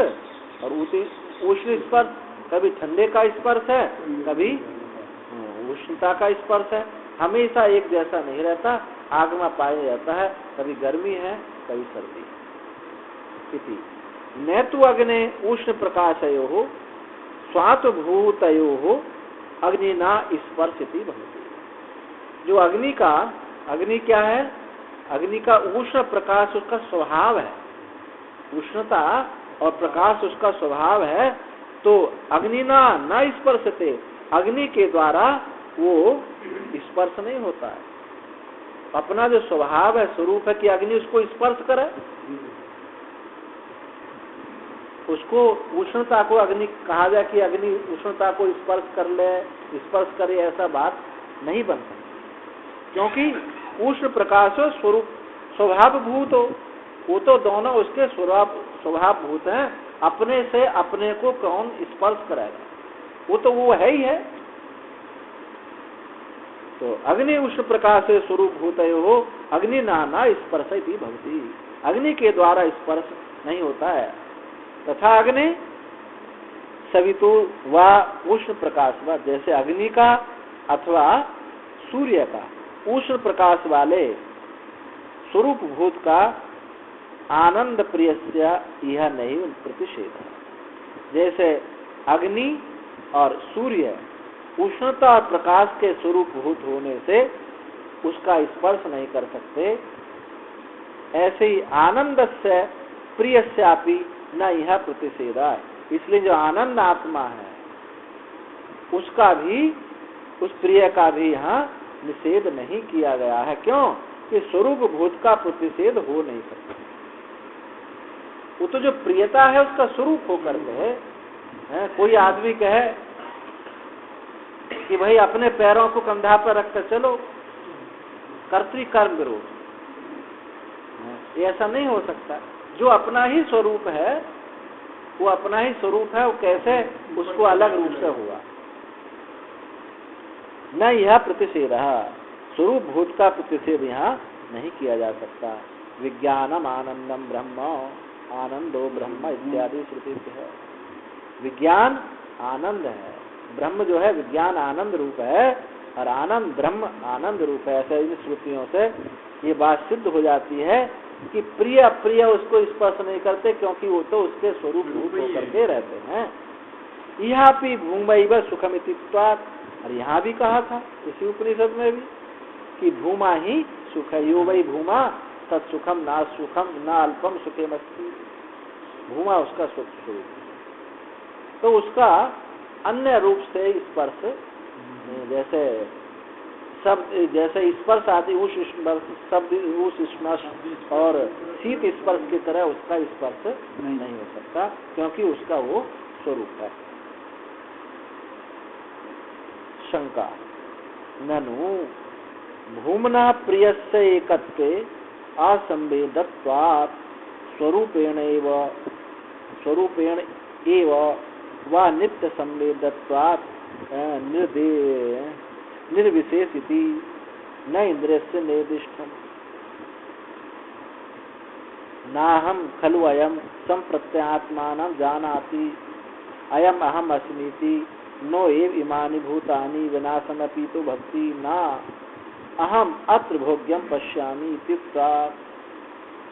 और उष्ण स्पर्श, कभी ठंडे का स्पर्श है, कभी उष्णता का स्पर्श है, हमेशा एक जैसा नहीं रहता, आगमा पाया जाता है, कभी गर्मी है कभी सर्दी है। न तो अग्ने उष्ण प्रकाशयो स्वात्भूतयो अग्निना स्पर्शति भवति। जो अग्नि क्या है, अग्नि का उष्ण प्रकाश उसका स्वभाव है, उष्णता और प्रकाश उसका स्वभाव है, तो अग्निना न स्पर्शते, अग्नि के द्वारा वो स्पर्श नहीं होता है। अपना जो स्वभाव है, स्वरूप है कि अग्नि उसको स्पर्श करे, उसको उष्णता को अग्नि कहा जाए कि अग्नि उष्णता को स्पर्श कर ले, स्पर्श करे, ऐसा बात नहीं बन सकती, क्योंकि उष्ण प्रकाश स्वरूप स्वभाव भूत हो, वो तो दोनों उसके स्वभाव भूत हैं। अपने से अपने को कौन स्पर्श कराएगा, वो तो वो है ही है। तो अग्नि उष्ण प्रकाश स्वरूप भूतयो हो अग्नि नाना स्पर्शति भवति, अग्नि के द्वारा स्पर्श नहीं होता है। तथा अग्नि सवितु व उष्ण प्रकाश व, जैसे अग्नि का अथवा सूर्य का उष्ण प्रकाश वाले स्वरूप भूत का आनंद प्रियस्य यह नहीं प्रतिषेध। जैसे अग्नि और सूर्य उष्णता और प्रकाश के स्वरूप भूत होने से उसका स्पर्श नहीं कर सकते, ऐसे ही आनंद से प्रियस्यापि न यह प्रतिषेधा। इसलिए जो आनंद आत्मा है उसका भी, उस प्रिय का भी यहाँ निषेध नहीं किया गया है। क्यों? कि स्वरूप भूत का प्रतिषेध हो नहीं सकता। वो तो जो प्रियता है उसका स्वरूप होकर के कोई आदमी कहे कि भाई अपने पैरों को कंधा पर रखकर चलो, कर्तृकर्म विरोध, ऐसा नहीं हो सकता। जो अपना ही स्वरूप है, वो अपना ही स्वरूप है, वो कैसे उसको अलग रूप से हुआ। न यह प्रतिषेध, स्वरूप भूत का प्रतिषेध यहाँ नहीं किया जा सकता। विज्ञानम आनंदम ब्रह्म आनंदो ब्रह्म इत्यादि श्रुति है। विज्ञान आनंद है, ब्रह्म जो है विज्ञान आनंद रूप है, और आनंद ब्रह्म आनंद रूप है। ऐसे इन श्रुतियों से ये बात सिद्ध हो जाती है कि प्रिय प्रिय उसको स्पर्श नहीं करते, क्योंकि वो तो उसके स्वरूप रूप होकर के रहते हैं। यहाँ भी भूमैव सुखमित्वात्, और यहाँ भी कहा था इसी उपनिषद में भी कि भूमा ही सुख है, यो वै भूमा तत्सुखम ना सुखम ना अल्पम सुखेमस्ति। भूमा उसका सुख स्वरूप, तो उसका अन्य रूप से स्पर्श, जैसे सब जैसे स्पर्श आदि उस शब्द उस स्पर्श और शीत स्पर्श की तरह उसका स्पर्श नहीं हो सकता, क्योंकि उसका वो स्वरूप है। शंका, ननु भूमना प्रियस्य एकत्वे असंवेदत्वात् स्वरूपेण एव वा नित्य संवेदत्वात् निर्विशेषिति न इंद्रियस्य निर्दिष्टम नाहम खलु अयम संप्रत्यात्मानं जानाति अयम अहम अस्मीति नो एव इमानि भूतानि विनाशमपि तो भवति न अहम अत्र भोग्यम पश्यामि इत्युक्त्वा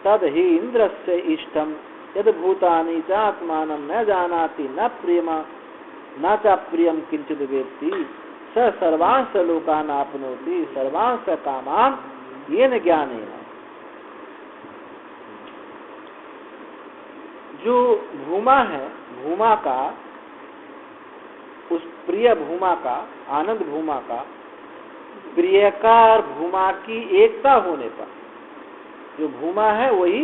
तद हि इंद्रस्य इष्टम यद भूतानि च आत्मानं न जानाति न प्रियम न च प्रियम किंचिद वेत्ति स सर्वांश लोकान् आपनोति सर्वांश कामान् येन ज्ञानेन। जो भूमा है, भूमा का, उस प्रिय भूमा का, आनंद भूमा का, प्रियकार भूमा की एकता होने पर, जो भूमा है वही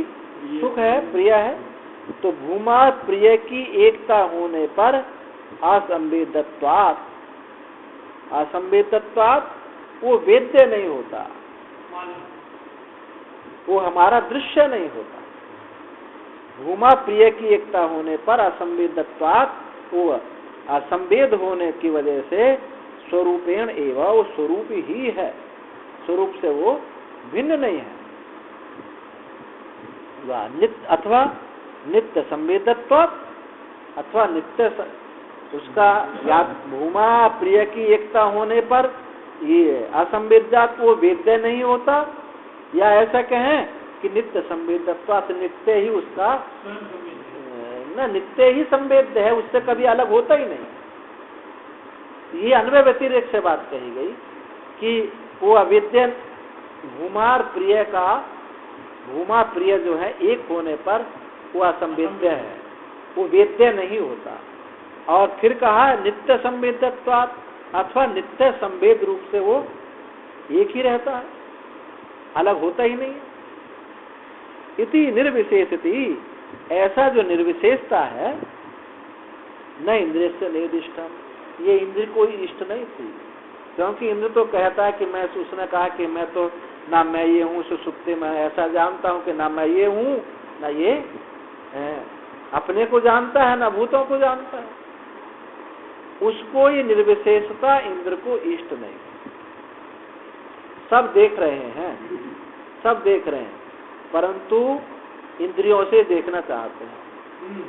सुख है, प्रिय है, तो भूमा प्रिय की एकता होने पर असंवेदत्वात्, असंवेदत्वात् वो वेद्य नहीं होता, वो हमारा दृश्य नहीं होता। भूमा प्रिय की एकता होने पर असंवेदत्वात्, वो असंवेद होने की वजह से स्वरूपेण एवं वो स्वरूप ही है, स्वरूप से वो भिन्न नहीं है। नित्य अथवा नित्य संवेदत्वात् अथवा नित्य उसका या भूमा प्रिय की एकता होने पर ये असंवेद्यात् वो वेद्य नहीं होता, या ऐसा कहें कि नित्य संवेदत्वात् नित्य ही उसका न नित्य ही संवेद्य है, उससे कभी अलग होता ही नहीं। ये अन्वय व्यतिरेक से बात कही गई कि वो अवेद्य भूमार प्रिय का, भूमा प्रिय जो है एक होने पर वो असंवेद्य है, वो वेद्य नहीं होता। और फिर कहा नित्य संवेदत्वात् अथवा नित्य संवेद रूप से वो एक ही रहता है, अलग होता ही नहीं। इति निर्विशेषति, ऐसा जो निर्विशेषता है, न इंद्रिय से निर्दिष्टम, ये इंद्र को इष्ट नहीं थी, क्योंकि इंद्र तो कहता है कि मैं, उसने कहा कि मैं तो ना मैं ये हूँ सुसुप्ति में, ऐसा जानता हूँ कि ना मैं ये हूँ ना ये है, अपने को जानता है ना भूतों को जानता है, उसको ये निर्विशेषता इंद्र को इष्ट नहीं। सब देख रहे हैं, सब देख रहे हैं, परंतु इंद्रियों से देखना चाहते हैं।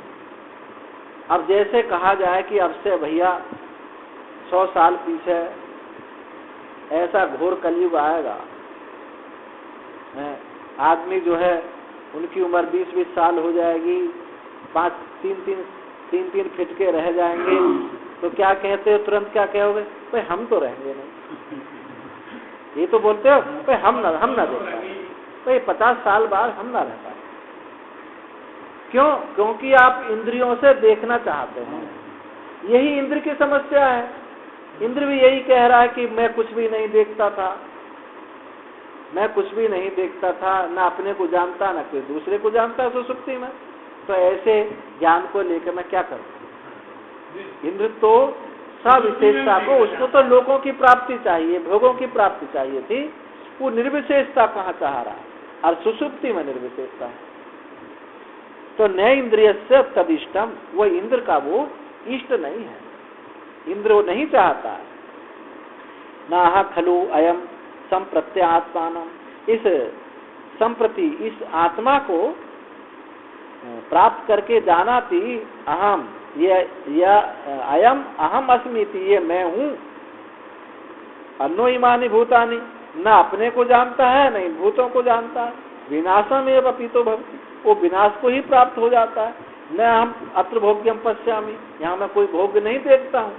अब जैसे कहा जाए कि अब से भैया 100 साल पीछे ऐसा घोर कलयुग आएगा, आदमी जो है उनकी उम्र 20-20 साल हो जाएगी, 3-3 फीट के रह जाएंगे, तो क्या कहते हो, तुरंत क्या कहोगे, भाई हम तो रहेंगे नहीं, ये तो बोलते हो भाई हम ना देख पाए, भाई 50 साल बाद हम ना रह पाए। क्यों? क्योंकि आप इंद्रियों से देखना चाहते हैं, यही इंद्र की समस्या है। इंद्र भी यही कह रहा है कि मैं कुछ भी नहीं देखता था, मैं कुछ भी नहीं देखता था, ना अपने को जानता ना कोई दूसरे को जानता सुसुप्ति में, तो ऐसे ज्ञान को लेकर मैं क्या करूं। इंद्र तो सविशेषता को, उसको तो लोगों की प्राप्ति चाहिए, भोगों की प्राप्ति चाहिए थी, वो निर्विशेषता कहाँ चाह रहा है, और सुसुप्ति में निर्विशेषता है। तो न इंद्रिय से तदिष्टम, वो इंद्र का वो इष्ट नहीं है, इंद्र वो नहीं चाहता है। नाह खलु अयम संप्रत्यात्मानम, इस संप्रति इस आत्मा को प्राप्त करके जाना थी, अहम ये अयम अहम अस्मीति, ये मैं हूँ, अन्नो इमानि भूतानि, न अपने को जानता है न इन भूतों को जानता है, विनाशम एव अपीतो भवति, वो विनाश को ही प्राप्त हो जाता है। न हम अत्र भोग्यम पश्यामि, यहाँ मैं कोई भोग नहीं देखता हूँ,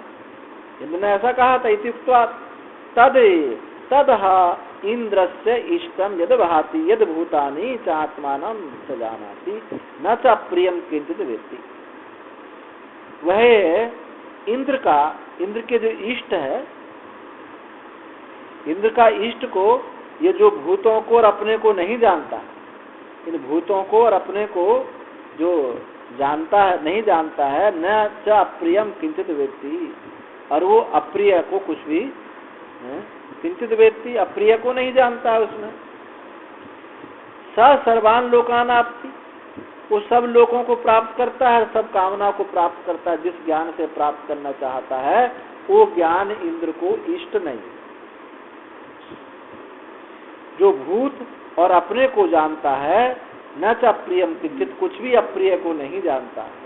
इन्होंने ऐसा कहा था। इत्युक्त्वा तदहा इंद्रस्य इष्टम यद भाति यद भूतानि च आत्मानं स जानाति न च प्रियम किंचित वेत्ति। वह इंद्र का, इंद्र के जो इष्ट है, इंद्र का इष्ट को, ये जो भूतों को और अपने को नहीं जानता, इन भूतों को और अपने को जो जानता है, नहीं जानता है, न च अप्रियम किंचित वेत्ति, और वो अप्रिय को कुछ भी किंचित वेत्ति, अप्रिय को नहीं जानता है उसमें। स सर्वान लोकान आपती, वो सब लोगों को प्राप्त करता है, सब कामनाओं को प्राप्त करता है, जिस ज्ञान से प्राप्त करना चाहता है वो ज्ञान इंद्र को इष्ट नहीं। जो भूत और अपने को जानता है, न च अप्रियम किंचित, कुछ भी अप्रिय को नहीं जानता है।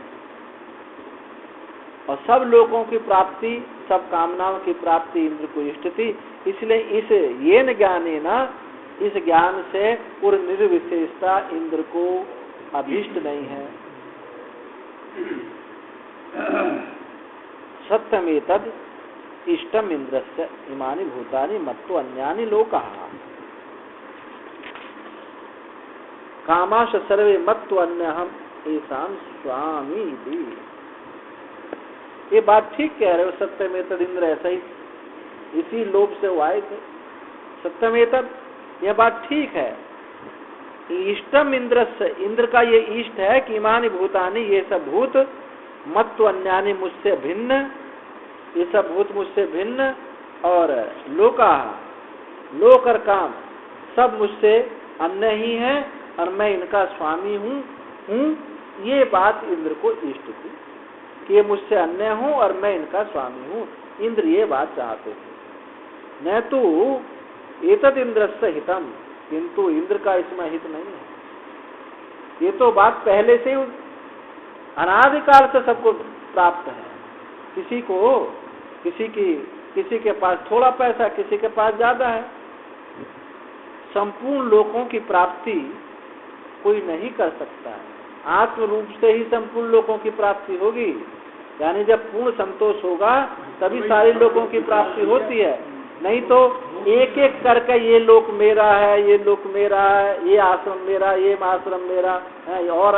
और सब लोगों की प्राप्ति, सब कामनाओं की प्राप्ति इंद्र को इष्ट थी, इसलिए इस येन ज्ञाने न, इस ज्ञान से पूर्ण निर्विशेषता इंद्र को अभीष्ट नहीं है। सत्यमेतद इष्टम इंद्रस्य इमानि भूतानि मत्तो अन्यानि लोकाः कामाश सर्वे मत्तो अन्यहम एसाम स्वामी इति। ये बात ठीक कह रहे हो, सत्यमेतद इंद्र ऐसा ही इसी लोभ से वो आए थे। सत्यमेतद, यह बात ठीक है। इष्टम इंद्रस्य, इंद्र का ये इष्ट है कि इमानि भूतानि, ये सब भूत, मत्तो अन्यानि, मुझसे भिन्न, ये सब भूत मुझसे भिन्न, और लोका, लोक और काम सब मुझसे अन्य ही है, और मैं इनका स्वामी हूँ। ये बात इंद्र को इष्ट थी कि ये मुझसे अन्य हूँ और मैं इनका स्वामी हूँ। इंद्र ये बात चाहते थे। न तो एतद इंद्रस्य हितम, किंतु इंद्र का इसमें हित नहीं है। ये तो बात पहले से अनादिकाल से सबको प्राप्त है। किसी के पास थोड़ा पैसा, किसी के पास ज्यादा है। संपूर्ण लोकों की प्राप्ति कोई नहीं कर सकता है। आत्म रूप से ही संपूर्ण लोकों की प्राप्ति होगी, यानी जब पूर्ण संतोष होगा तभी सारे लोगों की प्राप्ति होती है। नहीं तो एक एक करके ये लोक मेरा है, ये लोक मेरा है, ये आश्रम मेरा, ये आश्रम मेरा है, और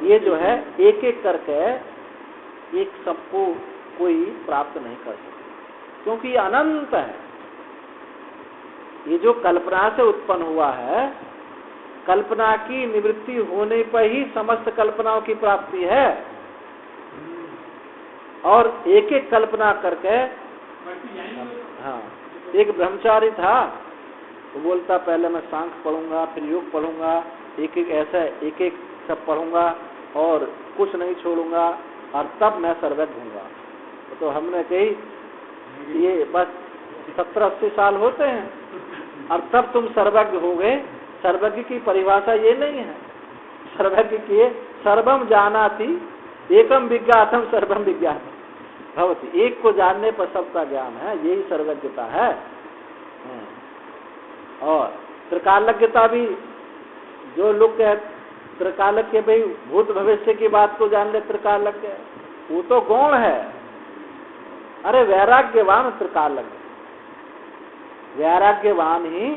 ये जो है एक एक करके एक सबको कोई प्राप्त नहीं कर सकता, क्योंकि ये अनंत है। ये जो कल्पना से उत्पन्न हुआ है, कल्पना की निवृत्ति होने पर ही समस्त कल्पनाओं की प्राप्ति है। और एक एक कल्पना करके, हाँ, एक ब्रह्मचारी था, वो बोलता पहले मैं सांख्य पढ़ूंगा, फिर योग पढ़ूंगा, एक एक ऐसा एक एक सब पढ़ूंगा और कुछ नहीं छोड़ूंगा, और तब मैं सर्वज्ञ हूँगा। तो हमने कही ये बस 70-80 साल होते हैं और तब तुम सर्वज्ञ हो गए। सर्वज्ञ की परिभाषा ये नहीं है। सर्वज्ञ की सर्वम जानाति एकम विज्ञातम सर्वम विज्ञातम भवति, एक को जानने पर सबका ज्ञान है, यही सर्वज्ञता है। और त्रिकालज्ञता भी, जो लोग कहते त्रिकालज्ञ, भाई भूत भविष्य की बात को जान ले त्रिकालज्ञ, वो तो गौण है। अरे वैराग्यवान त्रिकालज्ञ, वैराग्यवान ही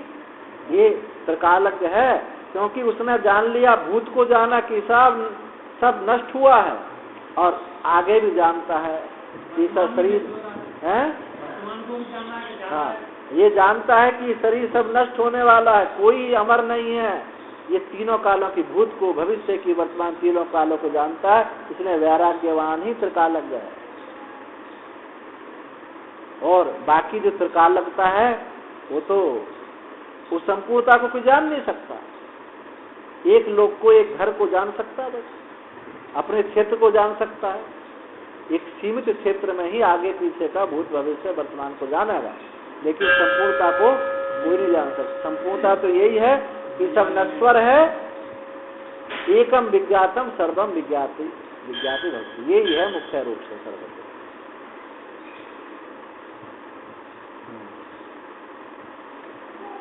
ये त्रिकालज्ञ है, क्योंकि उसने जान लिया, भूत को जाना कि सब नष्ट हुआ है, और आगे भी जानता है कि शरीर है, हाँ, ये जानता है कि शरीर सब नष्ट होने वाला है, कोई अमर नहीं है। ये तीनों कालों की, भूत को, भविष्य की, वर्तमान, तीनों कालों को जानता है, इसलिए वैराग्यवान ही त्रिकालज्ञ है। और बाकी जो त्रिकालज्ञता है वो तो उस संपूर्णता को कोई जान नहीं सकता। एक लोग को, एक घर को जान सकता है, बस अपने क्षेत्र को जान सकता है। एक सीमित क्षेत्र में ही आगे पीछे का, भूत भविष्य वर्तमान को जानेगा, लेकिन संपूर्णता को कोई नहीं जान सकता। संपूर्णता तो यही है कि सब नश्वर है, एकम विज्ञातम सर्वम विज्ञाति विज्ञाति भक्ति, यही है मुख्य रूप से सर्वज्ञ।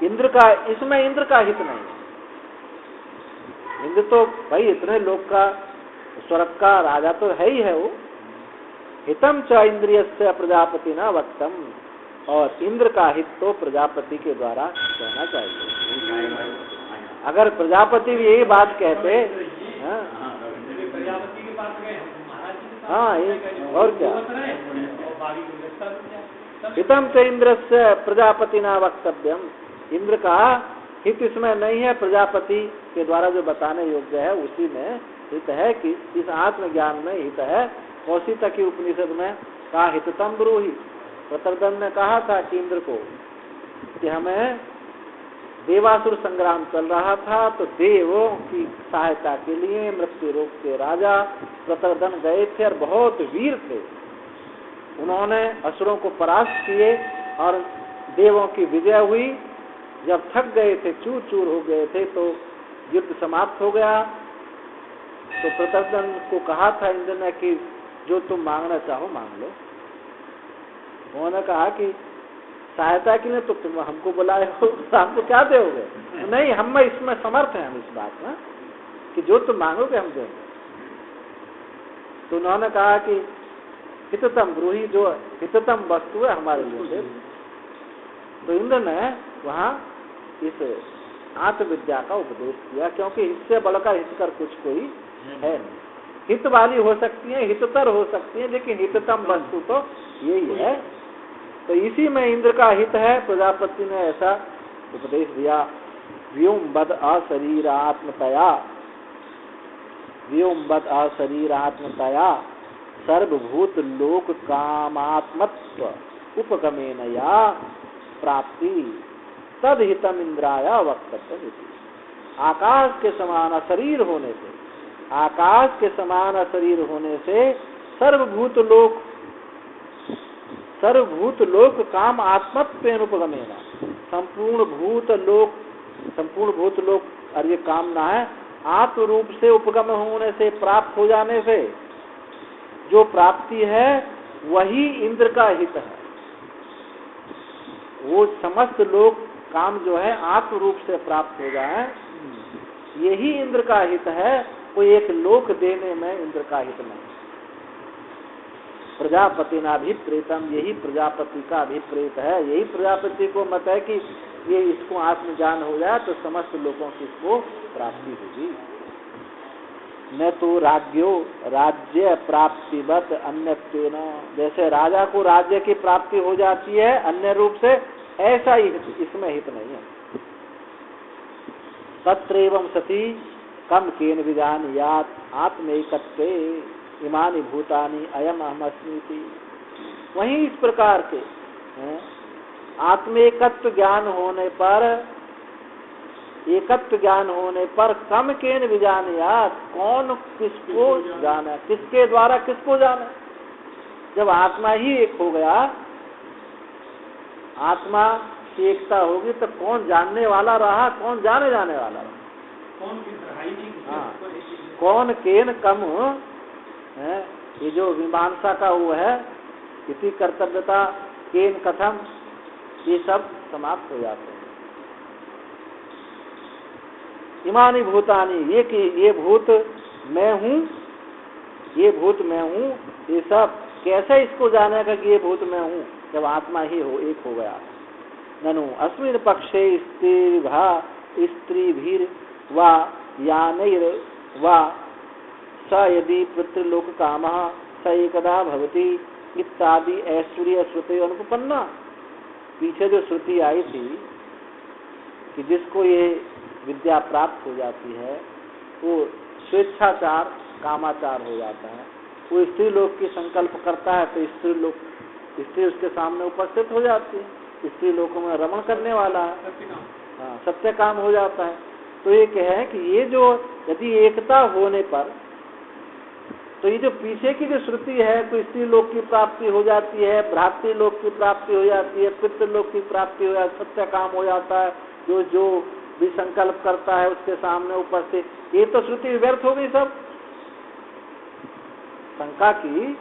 इंद्र का, इसमें इंद्र का हित नहीं। इंद्र तो भाई इतने लोग का, स्वर्ग का राजा तो है ही है वो। हितम च इंद्रियस्य प्रजापति न वक्तम, और इंद्र का हित तो प्रजापति के द्वारा कहना चाहिए। अगर प्रजापति भी यही बात कहते, हाँ, और क्या, हितम च इंद्रस्य प्रजापति न वक्तव्यम, इंद्र का हित इसमें नहीं है, प्रजापति के द्वारा जो बताने योग्य है उसी में हित है, कि इस आत्मज्ञान में हित है। कौशिक की उपनिषद में कहा हिततम ब्रूहि, प्रतरदन ने कहा था कि इंद्र को कि हमें देवासुर संग्राम चल रहा था, तो देवों की सहायता के लिए मृत्यु लोक के राजा प्रतरदन गए थे और बहुत वीर थे। उन्होंने असुरों को परास्त किए और देवों की विजय हुई, जब थक गए थे, चूर चूर हो गए थे, तो युद्ध समाप्त हो गया। तो प्रत्यर्दन को कहा था इंद्र ने कि जो तुम मांगना चाहो मांग लो। उन्होंने कहा कि सहायता के लिए तो तुम हमको बुलाए हो, हमको क्या दोगे? नहीं, हम इसमें समर्थ हैं, हम इस बात में कि जो तुम मांगोगे हम देंगे। तो उन्होंने कहा कि हिततम ब्रूही, जो हिततम वस्तु है हमारे लिए। तो इंद्र ने वहाँ इस आत्मविद्या का उपदेश किया, क्योंकि इससे बढ़कर हितकर कुछ कोई है नहीं। हित वाली हो सकती है, हिततर हो सकती है, लेकिन हिततम वस्तु तो यही है। तो इसी में इंद्र का हित है। प्रजापति ने ऐसा उपदेश दिया। व्योम बद अशरीरात्मतया, व्योम बद अशरीरात्मतया सर्वभूत लोक कामात्मत्व उपगमेन या प्राप्ति तद हितम इंद्राया वक्तव्य। आकाश के समान शरीर होने से, आकाश के समान शरीर होने से सर्वभूत लोक काम आत्मत्व उपगमेन, संपूर्ण भूत लोक, और ये कामना है आत्म रूप से उपगम होने से, प्राप्त हो जाने से जो प्राप्ति है वही इंद्र का हित है। वो समस्त लोक काम जो है आत्म रूप से प्राप्त हो जाए, यही इंद्र का हित है। कोई एक लोक देने में इंद्र का हित नहीं। प्रजापति नाभिप्रेतम, यही प्रजापति का अभिप्रेत है। यही प्रजापति को मत है कि ये इसको आत्मज्ञान हो जाए तो समस्त लोगों की इसको प्राप्ति होगी। न तो राज्य प्राप्तिवत अन्यत्वेन, जैसे राजा को राज्य की प्राप्ति हो जाती है अन्य रूप से, ऐसा ही इसमें हित नहीं है। तत्रैवं सती कम केन विजानीयात् आत्मैकत्वे इमानि भूतानि अयम अहमस्मीति। वहीं इस प्रकार के आत्मेकत्व ज्ञान होने पर, एकत्व ज्ञान होने पर कम केन विजानीयात्, कौन किसको जाने, किसके द्वारा किसको जाने। जब आत्मा ही एक हो गया, आत्मा की एकता होगी तो कौन जानने वाला रहा, कौन जाने जाने वाला रहा, कौन केन कम है। ये जो मीमांसा का वो है, इसी कर्तव्यता केन कथम, ये सब समाप्त हो जाते हैं। इमानी भूतानी, ये कि ये भूत मैं हूँ, ये भूत मैं हूँ, ये सब कैसे इसको जानेगा कि ये भूत मैं हूँ, जब आत्मा ही हो एक हो गया। ननु अस्मिन् पक्षे स्त्रीभीर वा यानैर वा स यदि पितृलोक कामः स एकदा भवति इत्यादि ऐश्वर्य श्रुति अनुपन्ना। पीछे जो श्रुति आई थी कि जिसको ये विद्या प्राप्त हो जाती है वो स्वेच्छाचार कामाचार हो जाता है। वो स्त्री लोक की संकल्प करता है तो स्त्री उसके सामने उपस्थित हो जाती है, स्त्री लोकों में रमण करने वाला है, हाँ, सत्य काम हो जाता है। तो ये कहे कि ये जो यदि एकता होने पर, तो ये जो पीछे की जो श्रुति है, तो स्त्री लोक की प्राप्ति हो जाती है, भ्रातृ लोक की प्राप्ति हो जाती है, पितृलोक की प्राप्ति हो जाती है, सत्य काम हो जाता है, जो भी संकल्प करता है उसके सामने उपस्थित, ये तो श्रुति व्यर्थ हो गई सब। शंका की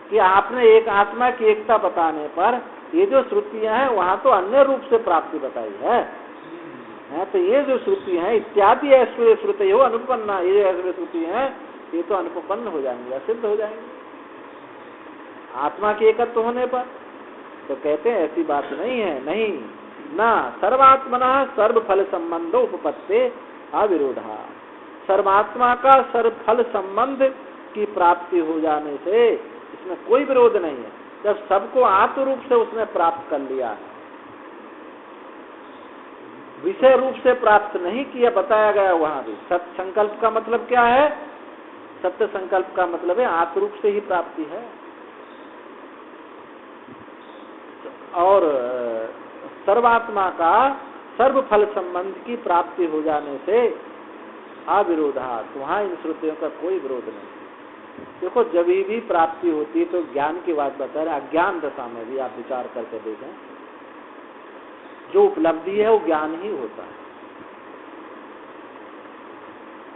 कि आपने एक आत्मा की एकता बताने पर ये जो श्रुतियां हैं वहां तो अन्य रूप से प्राप्ति बताई है, तो ये जो श्रुति है इत्यादि ऐश्वर्य श्रुति हो अनुपन्ना, ये ऐश्वर्य श्रुति है ये तो अनुपन्न हो जाएंगे, असिद्ध हो जाएंगे आत्मा के एकत्व होने पर। तो कहते हैं ऐसी बात नहीं है, नहीं ना सर्वात्मना सर्वफल संबंधो उपपत्ते अविरोधा। सर्वात्मा का सर्वफल संबंध की प्राप्ति हो जाने से इसमें कोई विरोध नहीं है, जब सबको आत्म रूप से उसने प्राप्त कर लिया है, विषय रूप से प्राप्त नहीं किया, बताया गया वहां भी। सत्य संकल्प का मतलब क्या है? सत्य संकल्प का मतलब है आत्म रूप से ही प्राप्ति है। और सर्वात्मा का सर्वफल संबंध की प्राप्ति हो जाने से अविरोधात्, वहां इन श्रुतियों का कोई विरोध नहीं। देखो जब भी प्राप्ति होती है तो ज्ञान की बात बता रहे, अज्ञान दशा में भी आप विचार करके देखें, जो उपलब्धि है वो ज्ञान ही होता है।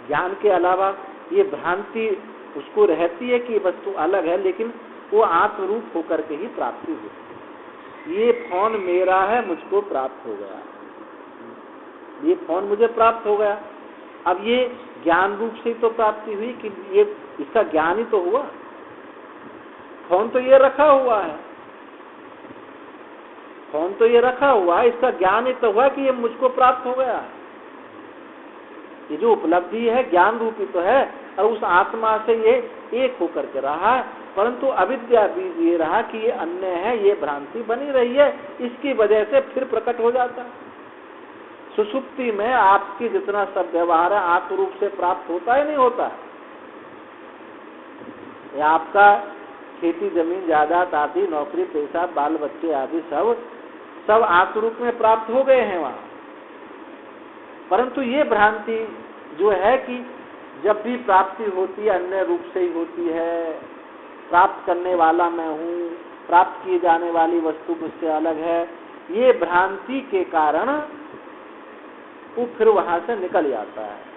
ज्ञान के अलावा ये भ्रांति उसको रहती है कि वस्तु अलग है, लेकिन वो आत्मरूप होकर के ही प्राप्ति होती है। ये फोन मेरा है, मुझको प्राप्त हो गया, ये फोन मुझे प्राप्त हो गया। अब ये ज्ञान रूप से तो प्राप्ति हुई कि ये इसका ज्ञान ही तो हुआ। फोन तो ये रखा हुआ है, फोन तो ये रखा हुआ है, इसका ज्ञान ही तो हुआ कि ये मुझको प्राप्त हो गया। ये जो उपलब्धि है ज्ञान रूपी तो है, और उस आत्मा से ये एक होकर के रहा है, परंतु अविद्या बीज ये रहा कि ये अन्य है, ये भ्रांति बनी रही है, इसकी वजह से फिर प्रकट हो जाता है। सुषुप्ति में आपकी जितना सब व्यवहार है आत्म रूप से प्राप्त होता है, नहीं होता है? या आपका खेती जमीन जायदाद आदि नौकरी पैसा बाल बच्चे आदि सब आत्म रूप में प्राप्त हो गए हैं वहाँ। परंतु ये भ्रांति जो है कि जब भी प्राप्ति होती है अन्य रूप से ही होती है, प्राप्त करने वाला मैं हूँ, प्राप्त की जाने वाली वस्तु मुझसे अलग है, ये भ्रांति के कारण वो फिर वहां से निकल जाता है।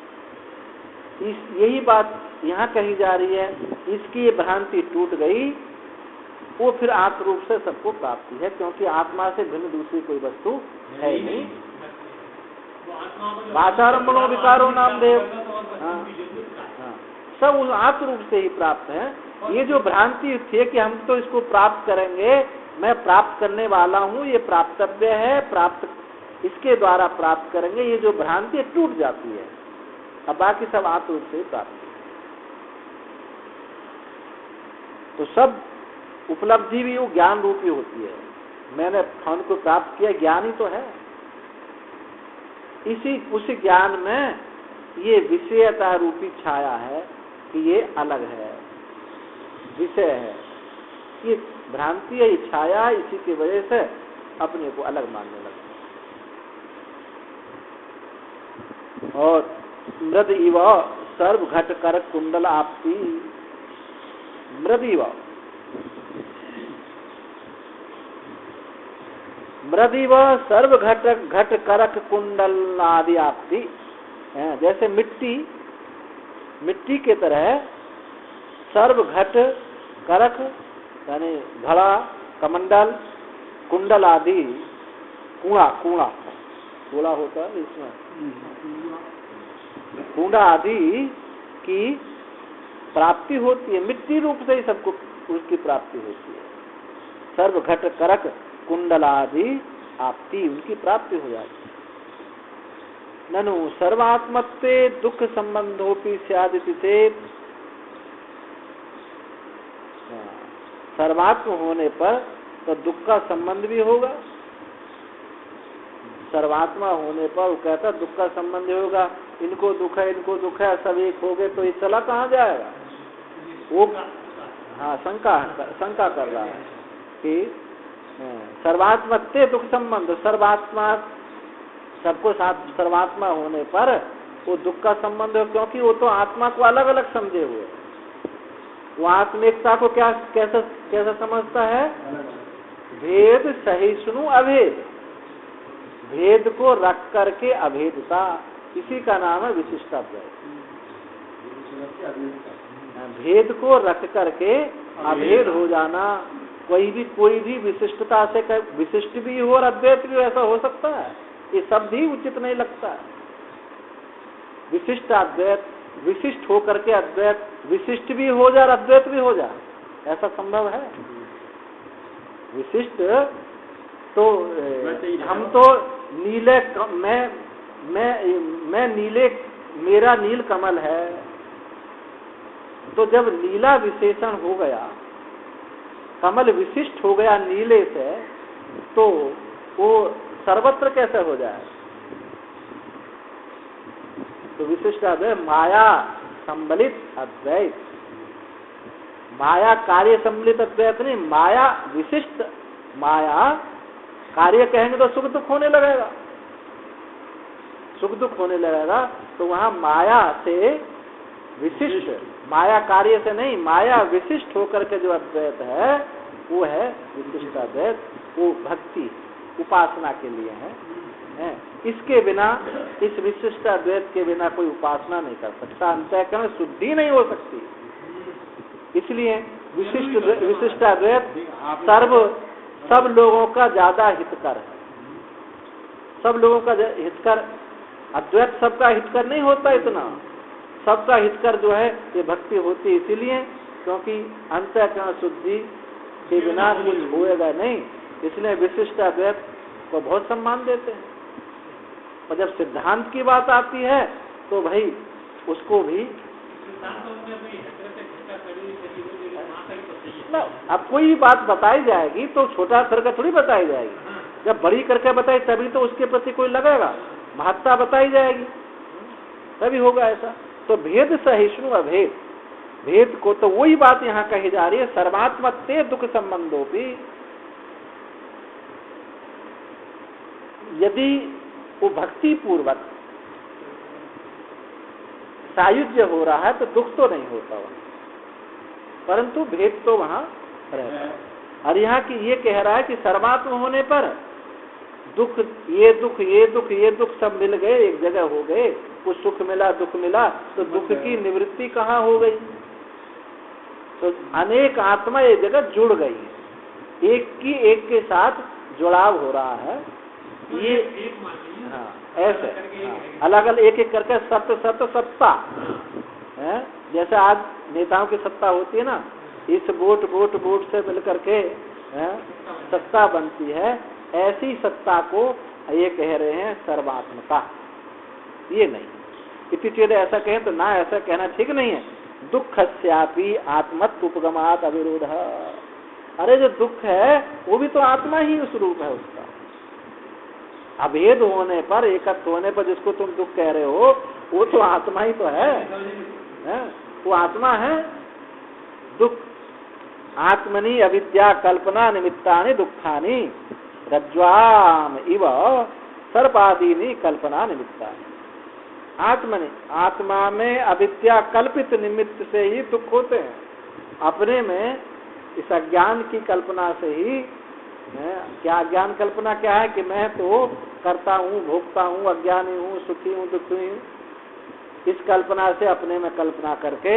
यही बात यहाँ कही जा रही है, इसकी भ्रांति टूट गई, वो फिर आत्म रूप से सबको प्राप्ति है, क्योंकि आत्मा से भिन्न दूसरी कोई वस्तु है ही नहीं। भाषारंभनो विकारो नाम देव, हाँ, सब उस आत्म रूप से ही प्राप्त है। ये जो भ्रांति थी कि हम तो इसको प्राप्त करेंगे, मैं प्राप्त करने वाला हूँ, ये प्राप्तव्य है, प्राप्त इसके द्वारा प्राप्त करेंगे, ये जो भ्रांति टूट जाती है। अब बाकी सब आत्म रूप से ही प्राप्त है। तो सब उपलब्धि भी वो ज्ञान रूपी होती है। मैंने फल को प्राप्त किया, ज्ञान ही तो है। इसी उस ज्ञान में ये विषयता रूपी छाया है कि ये अलग है, विषय है, ये भ्रांति है, ये छाया, इसी की वजह से अपने को अलग मानने लगता। और मृद इव सर्व घट कर कुंडल आपती, मृद इव मृदिव सर्व घट घट करक कुंडल आदि आपती, जैसे मिट्टी के तरह सर्व घट करक यानी घड़ा कमंडल कुंडल आदि कूड़ा होता है इसमें, कूड़ा आदि की प्राप्ति होती है। मिट्टी रूप से ही सबको उसकी प्राप्ति होती है। सर्व घट करक कुंडल आदि आपती, उनकी प्राप्ति हो जाती है। ननु सर्वात्मत्वे दुख संबंधोपि स्यादिति चेत, सर्वात्म होने पर तो दुख का संबंध भी होगा। सर्वात्मा होने पर वो कहता दुख का संबंध होगा, इनको दुख है सब एक हो गए, तो ये चला कहाँ जाएगा? वो हाँ शंका कर रहा है कि सर्वात्मत्वे दुख संबंध, सर्वात्मा सबको साथ सर्वात्मा होने पर वो दुख का संबंध है, क्योंकि वो तो आत्मा को अलग अलग समझे हुए। वो आत्मिकता को कैसा समझता है? भेद सहिष्णु अभेद, भेद को रख करके अभेदता, इसी का नाम है विशिष्टाद्वैत। भेद को रख करके अभेद हो जाना। कोई भी विशिष्टता से विशिष्ट भी हो और अद्वैत भी ऐसा हो सकता है? ये सब भी उचित नहीं लगता है। विशिष्ट अद्वैत, विशिष्ट हो करके अद्वैत, विशिष्ट भी हो जाए अद्वैत भी हो जाए, ऐसा संभव है? विशिष्ट तो हम तो नीले मैं नीले, मेरा नील कमल है, तो जब नीला विशेषण हो गया, कमल विशिष्ट हो गया नीले से, तो वो सर्वत्र कैसे हो जाए? तो विशिष्ट अद्वैत माया सम्मिलित अद्वैत, माया कार्य सम्मिलित अद्वैत नहीं, माया विशिष्ट। माया कार्य कहेंगे तो सुख दुख होने लगेगा, सुख दुख होने लगेगा, तो वहां माया से विशिष्ट, माया कार्य से नहीं, माया विशिष्ट होकर के जो अद्वैत है वो है विशिष्ट अद्वैत। वो भक्ति उपासना के लिए है। है। इसके बिना, इस विशिष्ट अद्वैत के बिना कोई उपासना नहीं कर सकता, अंतःकरण शुद्धि नहीं हो सकती। इसलिए विशिष्ट अद्वैत सब लोगों का ज्यादा हितकर है, सब लोगों का हितकर। अद्वैत सबका हितकर नहीं होता, इतना सबका हितकर जो है ये भक्ति होती है, इसीलिए क्योंकि अंतःकरण शुद्धि के बिना कुछ होएगा नहीं, इसलिए विशिष्ट अद्वैत को बहुत सम्मान देते हैं। और जब सिद्धांत की बात आती है तो भाई उसको भी ना, अब कोई बात बताई जाएगी तो छोटा करके थोड़ी बताई जाएगी, जब बड़ी करके बताई तभी तो उसके प्रति कोई लगेगा, महत्ता बताई जाएगी तभी होगा ऐसा। तो भेद सहिष्णु अभेद, भेद को तो वही बात यहाँ कही जा रही है, सर्वात्मत्ते दुख संबंधों भी। यदि वो भक्ति पूर्वक सायुज्य हो रहा है तो दुख तो नहीं होता वहां, परंतु भेद तो वहां रहता है। और यहाँ की ये कह रहा है कि सर्वात्म होने पर दुख, ये दुख, ये दुख, ये दुख सब मिल गए, एक जगह हो गए, कुछ सुख मिला, दुख मिला, तो दुख की निवृत्ति कहाँ हो गई? तो अनेक आत्मा एक जगह जुड़ गई है, एक की एक के साथ जुड़ाव हो रहा है। ये हाँ ऐसे अलग अलग एक एक करके सत्ता है। जैसे आज नेताओं की सत्ता होती है ना, इस वोट से मिल करके सत्ता बनती है, ऐसी सत्ता को ये कह रहे हैं सर्वात्मता। ये नहीं, इसी चीज ऐसा कहें तो ना, ऐसा कहना ठीक नहीं है। दुःखस्यापि आत्मत्व उपगमात् अविरोध। अरे जो दुख है वो भी तो आत्मा ही उस रूप है उसका। अभेद होने पर, एकत्व होने पर जिसको तुम दुख कह रहे हो वो तो आत्मा ही तो है, वो आत्मा है। दुख आत्मनि अविद्या कल्पना निमित्तानि दुखानि रज्ज्वाम इव सर्पादीनि कल्पना निमित्तानि। आत्मनि, आत्मा में अविद्या कल्पित निमित्त से ही दुख होते हैं। अपने में इस अज्ञान की कल्पना से ही, क्या अज्ञान कल्पना क्या है कि मैं तो करता हूँ, भोगता हूँ, अज्ञानी हूँ, सुखी हूँ, दुखी हूँ, इस कल्पना से अपने में कल्पना करके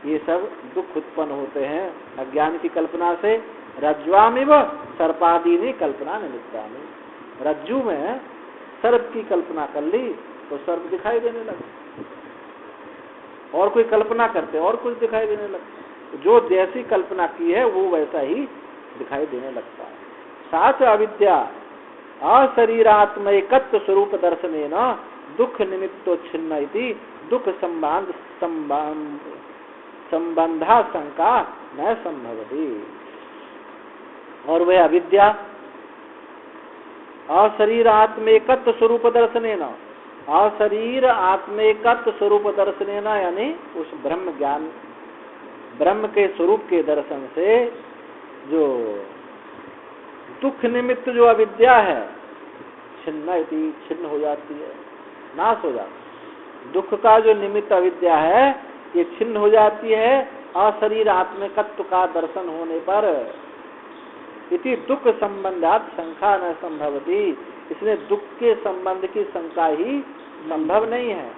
ये सब दुख उत्पन्न होते हैं। अज्ञान की कल्पना से रज्ज्वामिव सर्पादीनि कल्पना निमित्तानि। रज्जु में सर्प की कल्पना कर ली तो सर्प दिखाई देने लगा, और कोई कल्पना करते और कुछ दिखाई देने लगता। जो जैसी कल्पना की है वो वैसा ही दिखाई देने लगता है। साथ अविद्या अशरीरात्मैकत्व स्वरूप दर्शनेन दुख निमित्तो छिन्न इति दुख संबंधा शंका न संभवति। और वह अविद्या अशरीर आत्मेकत्व स्वरूप दर्शनेन, अशरीर आत्मेकत्व स्वरूप दर्शनेन यानी उस ब्रह्म ज्ञान, ब्रह्म के स्वरूप के दर्शन से जो दुख निमित्त जो अविद्या है छिन्न हो जाती है, नाश हो जाती है। दुख का जो निमित्त अविद्या है ये छिन्न हो जाती है अशरीर आत्मकत्व का दर्शन होने पर। इति दुख संबंधात शंका न संभवती, इसलिए दुख के संबंध की शंका ही संभव नहीं है।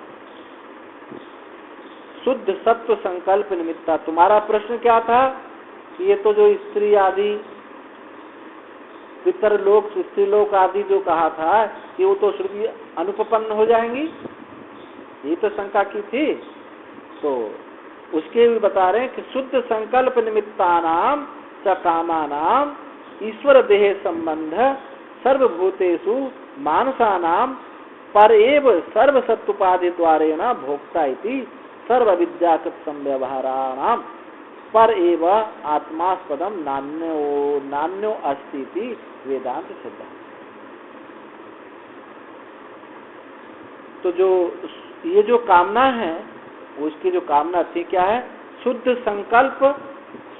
शुद्ध सत्व संकल्प निमित्ता। तुम्हारा प्रश्न क्या था कि ये तो जो स्त्री आदि पितर लोक, स्त्री लोक आदि जो कहा था कि वो तो श्रुति अनुपपन्न हो जाएंगी, ये तो शंका की थी। तो उसके भी बता रहे हैं कि शुद्ध संकल्प निमित्तानाम च कामानाम ईश्वर देह संबंध सर्वभूतेषु मानसानाम पर एव सर्वसत्उपाधि द्वारेण भोक्ता इति सर्व विद्याकृत संव्यवहाराणाम पर एव आत्मास्पदम नान्यो अस्ति इति वेदांत सिद्धांत। तो जो ये जो कामना है उसकी जो कामना थी क्या है? शुद्ध संकल्प,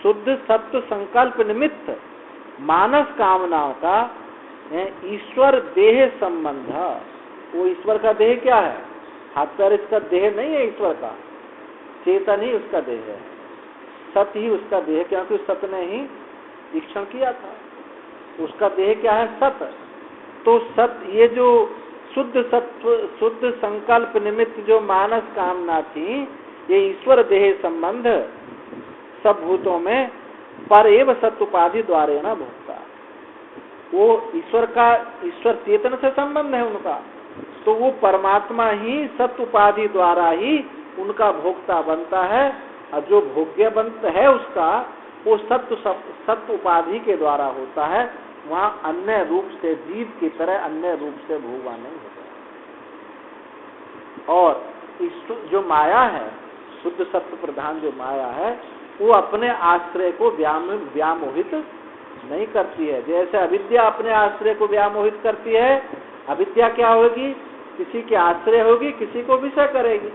शुद्ध सत्व संकल्प निमित्त मानस कामनाओं का ईश्वर देह संबंध। वो ईश्वर का देह क्या है? हाथ पैर इसका देह नहीं है, ईश्वर का चेतन ही उसका देह है, सत ही उसका देह, क्योंकि सत ने ही ईक्षण किया था। उसका देह क्या है? सत। तो सत, ये जो शुद्ध सत्व, शुद्ध संकल्प निमित्त जो मानस कामना थी, ये ईश्वर देह संबंध सब भूतों में पर एव सत्य उपाधि द्वारे न भोक्ता। वो ईश्वर चेतन से संबंध है उनका, तो वो परमात्मा ही सत्य उपाधि द्वारा ही उनका भोक्ता बनता है, और जो भोग्य बनता है उसका वो सत्य उपाधि के द्वारा होता है। वहाँ अन्य रूप से जीव की तरह अन्य रूप से भोगवा नहीं होता। और जो माया है, शुद्ध सत्य प्रधान जो माया है, वो अपने आश्रय को व्यामोहित नहीं करती है। जैसे अविद्या अपने आश्रय को व्यामोहित करती है, अविद्या क्या होगी, किसी के आश्रय होगी, किसी को विषय करेगी।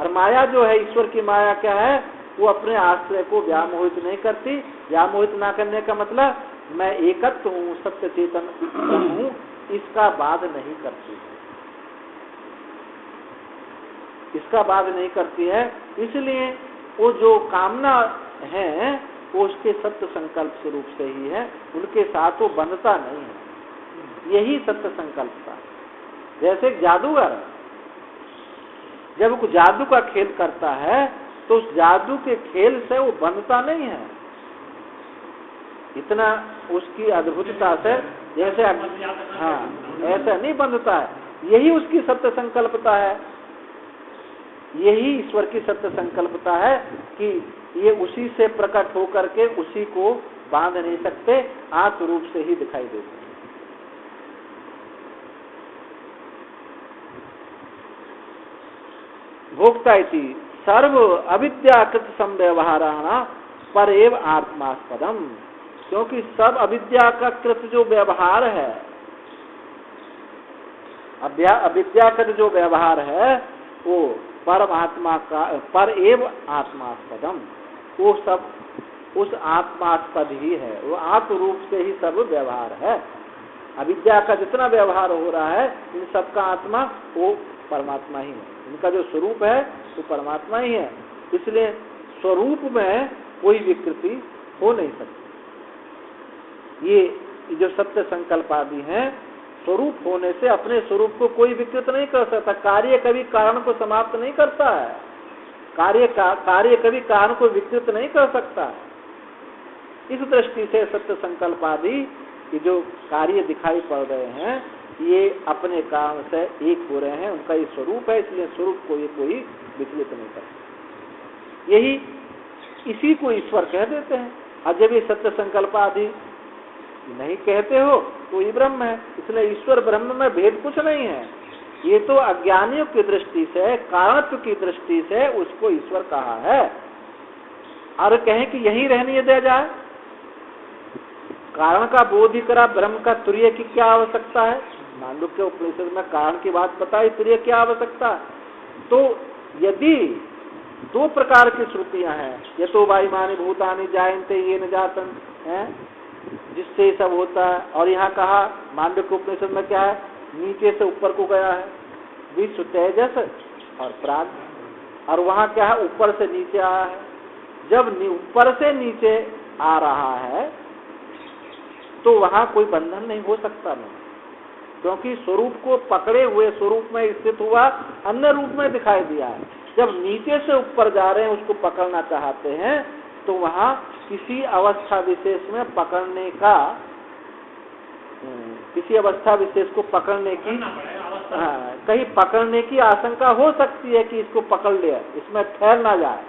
और माया जो है, ईश्वर की माया क्या है, वो अपने आश्रय को व्यामोहित नहीं करती। व्यामोहित ना करने का मतलब मैं एकत्व हूँ, सत्य चेतन हूँ, इसका बाध नहीं करती, इसका बाध नहीं करती है। इसलिए वो जो कामना है वो उसके सत्य संकल्प स्वरूप से ही है, उनके साथ वो बंधता नहीं है। यही सत्य संकल्प था। जैसे जादूगर जब वो जादू का खेल करता है तो उस जादू के खेल से वो बंधता नहीं है, इतना उसकी अद्भुतता से जैसे, हाँ, ऐसा नहीं बंधता है। यही उसकी सत्य संकल्पता है, यही ईश्वर की सत्य संकल्पता है कि ये उसी से प्रकट होकर के उसी को बांध नहीं सकते, आत्म रूप से ही दिखाई देते हैं। भोक्ता इति सर्व अविद्याकृत संव्यवहाराणा पर एव आत्मास्पदम, क्योंकि सब अविद्या का कृत जो व्यवहार है, अविद्याकृत जो व्यवहार है वो परमात्मा का पर एव आत्मास्पदम, वो सब उस आत्मास्पद ही है, वो आत्म रूप से ही सब व्यवहार है। अविद्या का जितना व्यवहार हो रहा है इन सबका आत्मा वो परमात्मा ही है, इनका जो स्वरूप है वो परमात्मा ही है। इसलिए स्वरूप में कोई विकृति हो नहीं सकती। ये जो सत्य संकल्प आदि हैं, स्वरूप होने से अपने स्वरूप को कोई विकृत नहीं कर सकता। कार्य कभी कारण को समाप्त नहीं करता है, कार्य कभी कारण को विकृत नहीं कर सकता। इस दृष्टि से सत्य संकल्प आदि ये जो कार्य दिखाई पड़ रहे हैं ये अपने कारण से एक हो रहे हैं, उनका ये स्वरूप है, इसलिए स्वरूप को ये कोई विचलित नहीं करता। यही इसी को ईश्वर कह देते हैं। और जब ये सत्य संकल्प आदि नहीं कहते हो तो ये ब्रह्म है। इसलिए ईश्वर ब्रह्म में भेद कुछ नहीं है। ये तो अज्ञानियों की दृष्टि से, कारणत्व की दृष्टि से उसको ईश्वर कहा है। और कहें कि यही रहने दिया जाए, कारण का बोध ही करा, ब्रह्म का तुर्य की क्या आवश्यकता है। मांडुक्य उपनिषद में कारण की बात बताई, तुर्य क्या आवश्यकता है। तो यदि दो प्रकार की श्रुतियां हैं, ये तो वायुमानी भूतानि जायन्ते ये न जातन है, जिससे सब होता है। और यहाँ कहा मांडुक्य उपनिषद में क्या है, नीचे से ऊपर को गया है, विश्व तेजस और प्राग। और वहाँ क्या है, ऊपर से नीचे आया है। जब ऊपर से नीचे आ रहा है तो वहाँ कोई बंधन नहीं हो सकता नहीं, क्योंकि स्वरूप को पकड़े हुए स्वरूप में स्थित हुआ, अन्य रूप में दिखाई दिया है। जब नीचे से ऊपर जा रहे हैं, उसको पकड़ना चाहते हैं, तो वहाँ किसी अवस्था विशेष में पकड़ने का, किसी अवस्था विशेष को पकड़ने की, कहीं पकड़ने की आशंका हो सकती है कि इसको पकड़ लिया, इसमें ठहर ना जाए।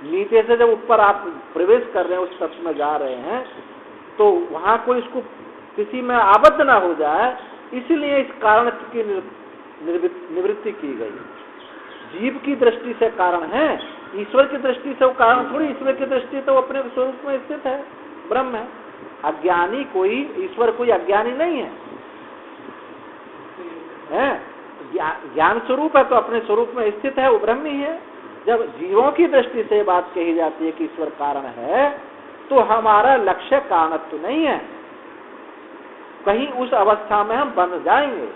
नीचे से जब ऊपर आप प्रवेश कर रहे हैं, उस तत्व में जा रहे हैं, तो वहाँ कोई इसको किसी में आबद्ध ना हो जाए, इसलिए इस कारण की निवृत्ति की गई। जीव की दृष्टि से कारण है, ईश्वर की दृष्टि से वो कारण थोड़ी। ईश्वर की दृष्टि तो अपने स्वरूप में स्थित है, ब्रह्म है। अज्ञानी कोई, ईश्वर कोई अज्ञानी नहीं है, ज्ञान स्वरूप है, तो अपने स्वरूप में स्थित है, वो ब्रह्म ही है। जब जीवों की दृष्टि से बात कही जाती है कि ईश्वर कारण है, तो हमारा लक्ष्य कारणत्व नहीं है, कहीं उस अवस्था में हम बन जाएंगे।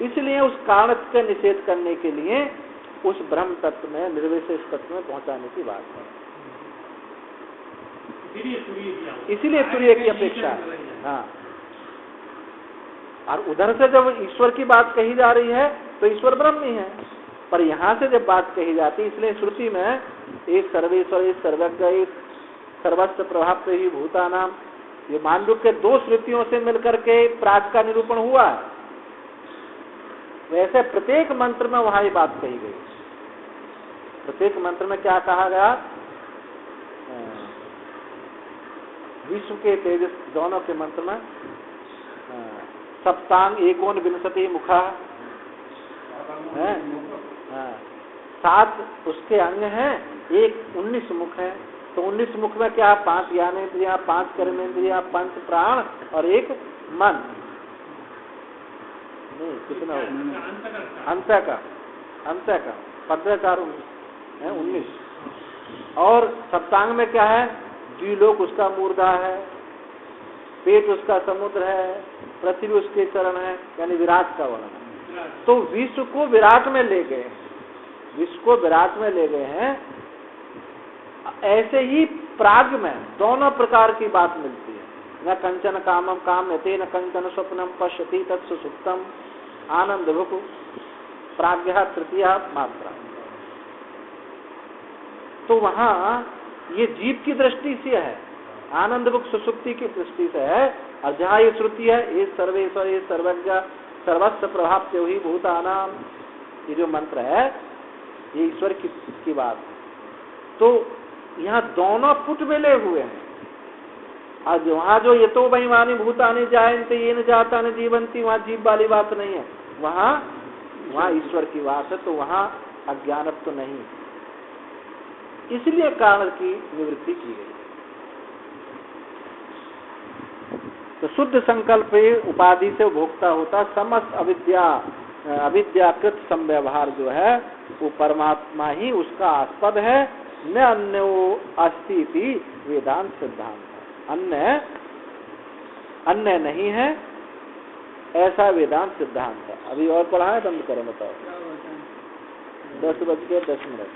इसलिए उस कारणत्व का निषेध करने के लिए उस ब्रह्म तत्व में, निर्विशेष तत्व में पहुंचाने की बात है। इसीलिए तुर्य की अपेक्षा है। हाँ, और उधर से जब ईश्वर की बात कही जा रही है तो ईश्वर ब्रह्म ही है, पर यहाँ से जब बात कही जाती है, इसलिए श्रुति में एक सर्वेश्वर, एक सर्वज्ञ, एक सर्वस्व प्रभाव ही भूतानाम, ये मांडुक्य के 2 श्रुतियों से मिलकर के प्राग का निरूपण हुआ है। वैसे प्रत्येक मंत्र में वहां ये बात कही गई। प्रत्येक मंत्र में क्या कहा गया? विश्व के तेजस, दोनों के मंत्र में सप्तांग एकोन विंशति मुखा है, 7 उसके अंग हैं, एक 19 मुख है। तो 19 मुख में क्या? 5 ज्ञानेन्द्रियां, 5 कर्मेंद्रियां, 5 प्राण और 1 मन। नहीं, कितना हो? अंत का 15 4 19। और सप्तांग में क्या है? द्विलोक उसका मूर्धा है, पेट उसका समुद्र है, पृथ्वी उसके चरण है, यानी विराट का वर्णन। तो विश्व को विराट में ले गए, विश्व को विराट में ले गए हैं। ऐसे ही प्राग में दोनों प्रकार की बात मिलती है। न कंचन कामम काम्यते, न कंचन स्वप्नम पश्यति तत्सु सुप्तम आनंद भुक प्राज्ञा तृतीया मात्रा। तो वहां ये जीव की दृष्टि से है, आनंद भुक सुसुप्ति की दृष्टि से है। और जहाँ ये श्रुति है, ये सर्वेश्वर, ये सर्वज्ञ, सर्वस्व प्रभाव से ही भूतानाम, ये जो मंत्र है ये ईश्वर की बात है। तो यहाँ दोनों फुट मिले हुए हैं। और वहाँ जो ये तो बेईमानी भूतानी जायन्ते ये न जाता न जीवंती, वहाँ जीव वाली बात नहीं है, वहाँ ईश्वर की बात है। तो वहाँ अज्ञानत्व तो नहीं, इसलिए कारण की निवृत्ति की गई। तो शुद्ध संकल्प उपाधि से भोक्ता होता, समस्त अविद्याकृत संव्यवहार जो है वो परमात्मा ही उसका आस्पद है। न अन्य अस्ति वेदांत सिद्धांत, अन्य नहीं है ऐसा वेदांत सिद्धांत है। अभी और पढ़ा है, बंद करें, बताओ। 10:10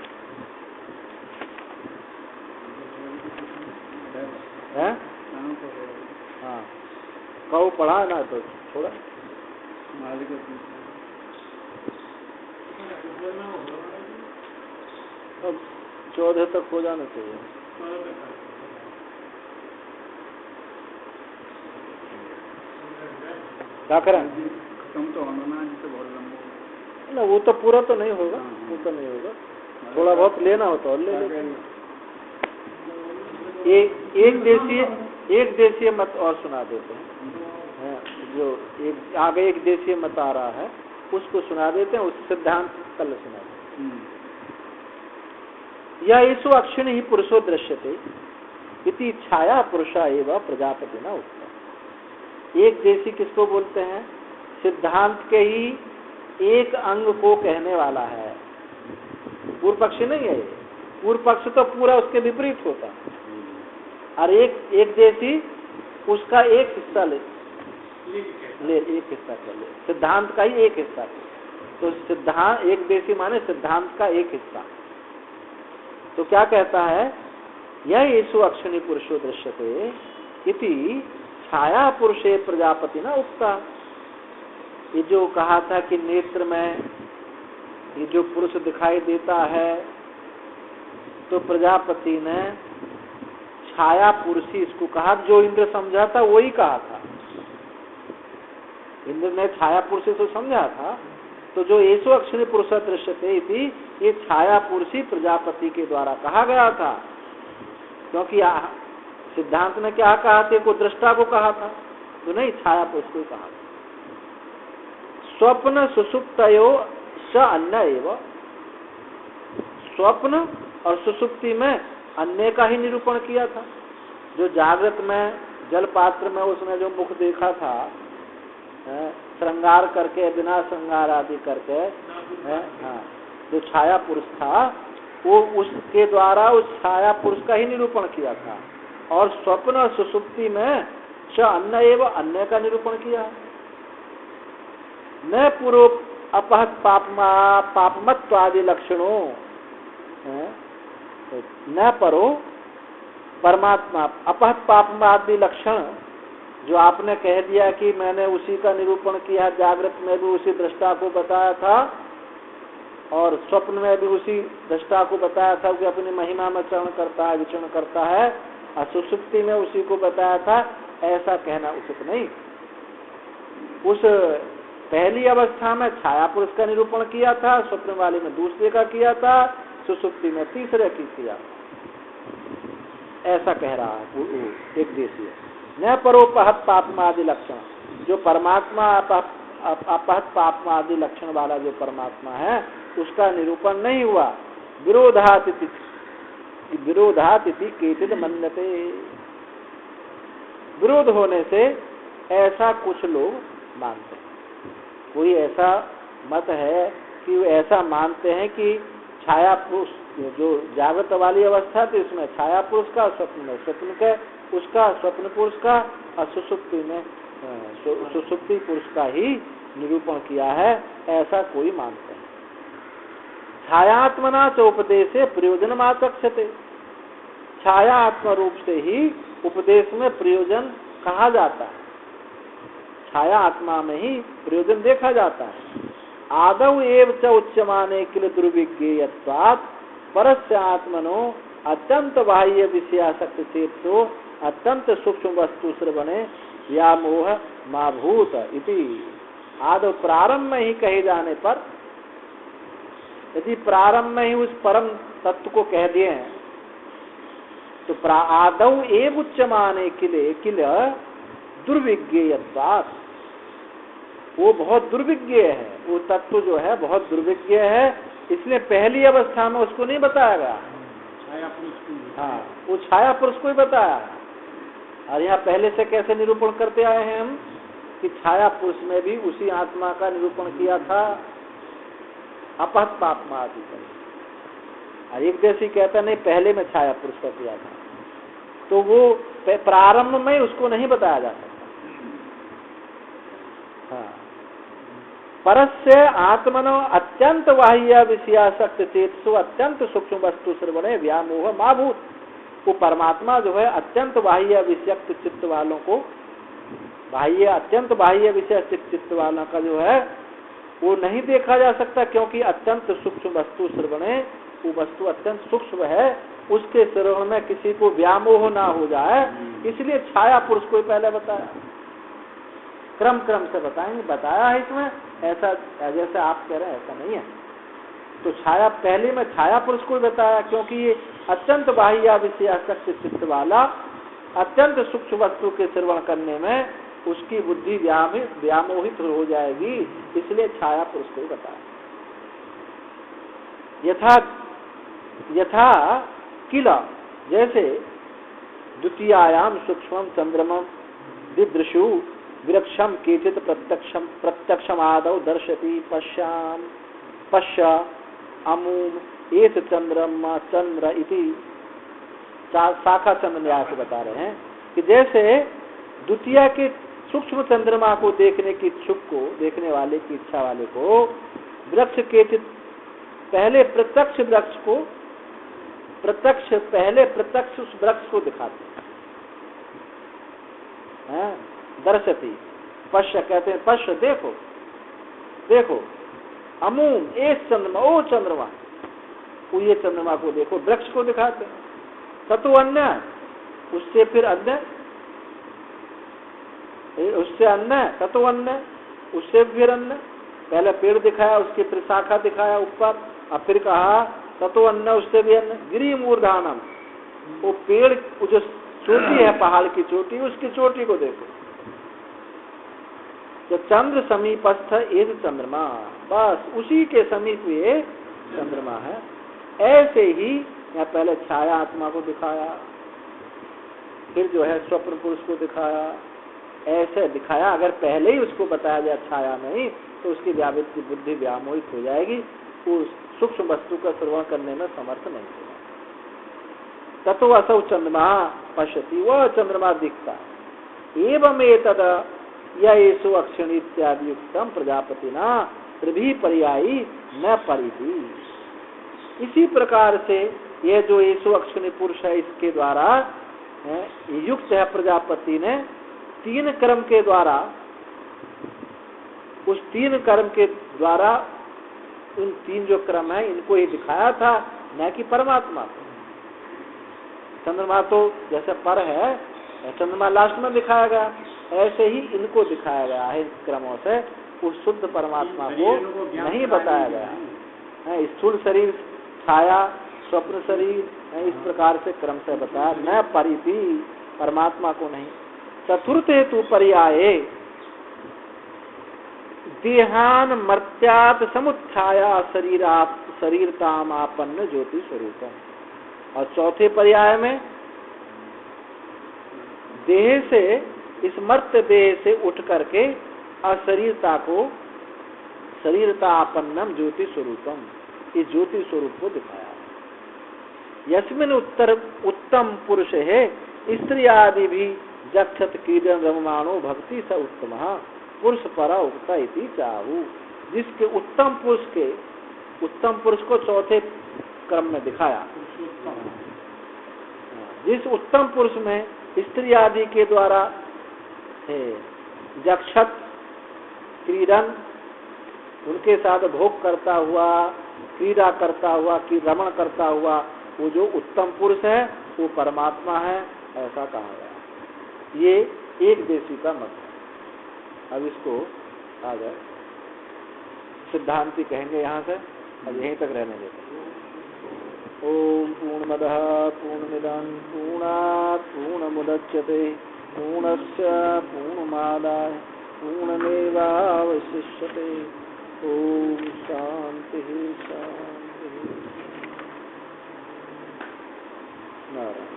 है? हाँ, कहो पढ़ा ना तो थोड़ा। अब 14 तक हो जाना चाहिए। क्या करें? खत्म तो होना जिससे बहुत लंबा ना, वो तो पूरा तो नहीं होगा, वो तो नहीं होगा, थोड़ा बहुत लेना हो तो और ले लेते। एक देशीय मत और सुना देते हैं, जो एक आगे एक देशीय मत आ रहा है उसको सुना देते हैं, उस सिद्धांत कल सुना देते हैं। या ईसु अक्षिण ही पुरुषो दृश्यते इति छाया पुरुषा एवं प्रजापति न उत्तर। एक देशी किसको बोलते हैं? सिद्धांत के ही एक अंग को कहने वाला है, पूर्व पक्ष नहीं है। पूर्व पक्ष तो पूरा उसके विपरीत होता है। और एक देशी उसका एक हिस्सा ले एक हिस्सा कर ले, सिद्धांत का ही एक हिस्सा। तो सिद्धांत एक देशी माने सिद्धांत का एक हिस्सा। तो क्या कहता है? यह येषु अक्षिणी पुरुषो दृश्यते इति छाया पुरुषे प्रजापति न उक्ता। ये जो कहा था कि नेत्र में ये जो पुरुष दिखाई देता है, तो प्रजापति ने छाया पुरुषी इसको कहा। जो इंद्र समझा था वही कहा था, इंद्र ने छाया पुरुषी तो समझा था। तो जो येषु अक्षिणी पुरुष दृश्यते इति, ये छाया पुरुषी प्रजापति के द्वारा कहा गया था। क्योंकि सिद्धांत ने क्या कहा था? को दृष्टा को कहा था, तो नहीं, छाया पुरुष को कहा। स्वप्न सुसुप्तयो स अन्य एवं, स्वप्न और सुसुप्ति में अन्य का ही निरूपण किया था। जो जागृत में जल पात्र में उसने जो मुख देखा था, श्रृंगार करके बिना श्रृंगार आदि करके, हाँ, जो छाया पुरुष था वो उसके द्वारा उस छाया पुरुष का ही निरूपण किया था। और स्वप्न और सुसुप्ति में च अन्य एवं अन्य का निरूपण किया। न पूर्व अपहत पापमत्वादि लक्षणों न परो परमात्मा अपहत पापमादि लक्षण जो आपने कह दिया कि मैंने उसी का निरूपण किया, जागृत में भी उसी दृष्टा को बताया था और स्वप्न में भी उसी दृष्टा को बताया था कि अपनी महिमा में चरण करता है, विचरण करता है, और सुषुप्ति में उसी को बताया था, ऐसा कहना उचित नहीं। उस पहली अवस्था में छाया पुरुष का निरूपण किया था, स्वप्न वाले में दूसरे का किया था, सुषुप्ति में तीसरे की किया, ऐसा कह रहा है एक देशीय। न परोपहत पापमादि लक्षण, जो परमात्मा अपहत पापमादि लक्षण वाला जो परमात्मा है उसका निरूपण नहीं हुआ। विरोधातिथि केचित मन्यते, विरोध होने से ऐसा कुछ लोग मानते हैं। कोई ऐसा मत है कि वो ऐसा मानते हैं कि छाया पुरुष जो जागृत वाली अवस्था थी उसमें छाया पुरुष का, स्वप्न में स्वप्न का उसका, स्वप्न पुरुष का, और सुषुप्ति में सुषुप्ति पुरुष का ही निरूपण किया है, ऐसा कोई मानते हैं। छायात्मना च उपदेशे प्रयोजन मातक्षते, छाया आत्मा रूप से ही उपदेश में प्रयोजन कहा जाता है, छाया आत्मा में ही प्रयोजन देखा जाता है। आदौ एव च उच्यमाने किल दुर्विज्ञेयत्वात् परस्य आत्मनो अत्यंत बाह्य विषयासक्त चेतो अत्यंत सूक्ष्म वस्तु श्रवणे व्यामोह माभूत इति। आदौ प्रारंभ में ही कहे जाने पर, यदि प्रारंभ में ही उस परम तत्व को कह दिए हैं तो आदौ एव उच्यमाने किल दुर्विज्ञेयत्वात्, वो बहुत दुर्विज्ञ है, वो तत्व जो है बहुत दुर्विज्ञ है, इसलिए पहली अवस्था में उसको नहीं बताया गया। हाँ, वो छाया पुरुष को ही बताया। और यहाँ पहले से कैसे निरूपण करते आए हैं हम कि छाया पुरुष में भी उसी आत्मा का निरूपण किया था, अपहत पापमा आदि कर। और एक देशी कहता नहीं पहले में छाया पुरुष का किया था, तो वो प्रारंभ में उसको नहीं बताया जा सकता। हाँ, परस्य आत्मनो अत्यंत बाह्य विषयासक्त चेतसु अत्यंत सूक्ष्म वस्तु श्रवणे व्यामोह माभूत, वो परमात्मा जो है अत्यंत बाह्य विषयक्त चित्त वालों को, बाह्य अत्यंत बाह्य विषय चित्त वालों का जो है वो नहीं देखा जा सकता, क्योंकि अत्यंत सूक्ष्म वस्तु श्रवणे, वो वस्तु अत्यंत सूक्ष्म है, उसके श्रवण में किसी को व्यामोह ना हो जाए, इसलिए छाया पुरुष को पहले बताया। क्रम क्रम से बताएंगे, बताया है इसमें, ऐसा जैसे आप कह रहे हैं ऐसा नहीं है। तो छाया पहले में छाया पुरुष को बताया, क्योंकि ये अत्यंत बाह्य विषयासक्त चित्त वाला अत्यंत सूक्ष्म वस्तु के श्रवण करने में उसकी बुद्धि व्यामोहित हो जाएगी, इसलिए छाया पुरुष को बताया। यथा किला, जैसे द्वितीयायाम सूक्ष्म चंद्रमं दिदृशु विरक्षम केचित प्रत्यक्षम आदौ दर्शति पश्य अमूम एत चंद्रमा चंद्र इति। शाखा चंद्र न्याय से बता रहे हैं कि जैसे द्वितीय के सूक्ष्म चंद्रमा को देखने की इच्छुक को, देखने वाले की इच्छा वाले को वृक्ष केचित पहले प्रत्यक्ष वृक्ष को प्रत्यक्ष उस वृक्ष को दिखाते हैं। दर्शती पश्य कहते हैं, पश्य देखो देखो, अमूम एक चंद्रमा, ओ चंद्रमा, वो ये चंद्रमा को देखो, वृक्ष को दिखाते हैं। ततो अन्य, उससे फिर अन्य, उससे अन्य, ततो अन्य, उससे फिर अन्य। पहले पेड़ दिखाया, उसके फिर शाखा दिखाया ऊपर, और फिर कहा ततो अन्य, उससे भी अन्य। गिरी मूर्धानम, वो पेड़ जो चोटी है पहाड़ की चोटी, उसकी चोटी को देखो। जो चंद्र समीपस्थ एक चंद्रमा, बस उसी के समीप ये चंद्रमा है। ऐसे ही यहाँ पहले छाया आत्मा को दिखाया, फिर जो है स्वप्न पुरुष को दिखाया, ऐसे दिखाया। अगर पहले ही उसको बताया जाए छाया नहीं, तो उसकी व्यावृत्त की बुद्धि व्यामोहित हो जाएगी, वो सूक्ष्म वस्तु का श्रवण करने में समर्थ नहीं होगा। ततो असौ चंद्रमा पश्यति, वह चंद्रमा दिखता। एवं एतद येषु अक्षण इत्यादि युक्तम प्रजापतिना त्रिभी पर्यायी न परिधि। इसी प्रकार से यह जो येषु अक्षणी पुरुष है, इसके द्वारा युक्त है प्रजापति ने तीन कर्म के द्वारा, उस तीन कर्म के द्वारा उन तीन जो क्रम है इनको ही दिखाया था, न कि परमात्मा को। चंद्रमा तो जैसे पर है, चंद्रमा लास्ट में दिखाया गया, ऐसे ही इनको दिखाया गया है। इन क्रमों से उस शुद्ध परमात्मा को नहीं बताया गया है। स्थूल शरीर, छाया, स्वप्न शरीर, इस प्रकार से क्रम से बताया, न परिधि, परमात्मा को नहीं। चतुर्थ हेतु पर्याये देहान मर्त्यात् समुत्थाया शरीरतामापन्न ज्योति स्वरूपम। और चौथे पर्याय में देह से, इस मर्त्य देह से उठ करके अशरीरता को शरीरतापन्नम ज्योति स्वरूपम, ये ज्योति स्वरूप को दिखाया। यस्मिन उत्तम पुरुष है स्त्री आदि भी जक्षत कीर्तन रममाणो भक्ति स उत्तम पुरुष परा उक्ता इति चाहू। जिसके उत्तम पुरुष को चौथे क्रम में दिखाया। जिस उत्तम पुरुष में स्त्री आदि के द्वारा जक्षत क्रीडन, उनके साथ भोग करता हुआ, क्रीड़ा करता हुआ, कि रमण करता हुआ, वो जो उत्तम पुरुष है वो परमात्मा है, ऐसा कहा गया। ये एक देशी का मत है। अब इसको आ जाए सिद्धांति कहेंगे यहाँ से, अब यहीं तक रहने देते। ओम पूर्णमदः पूर्णमिदं पूर्णात् पूर्णमुदच्यते पूर्णस्य पूर्णमादाय पूर्णमेवावशिष्यते। ओम शांति शांति। नारायण।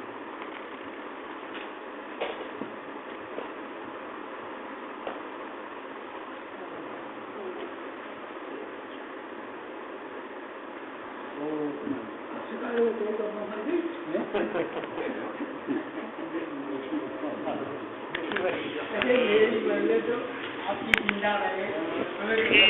आपकी जिंदा रहे।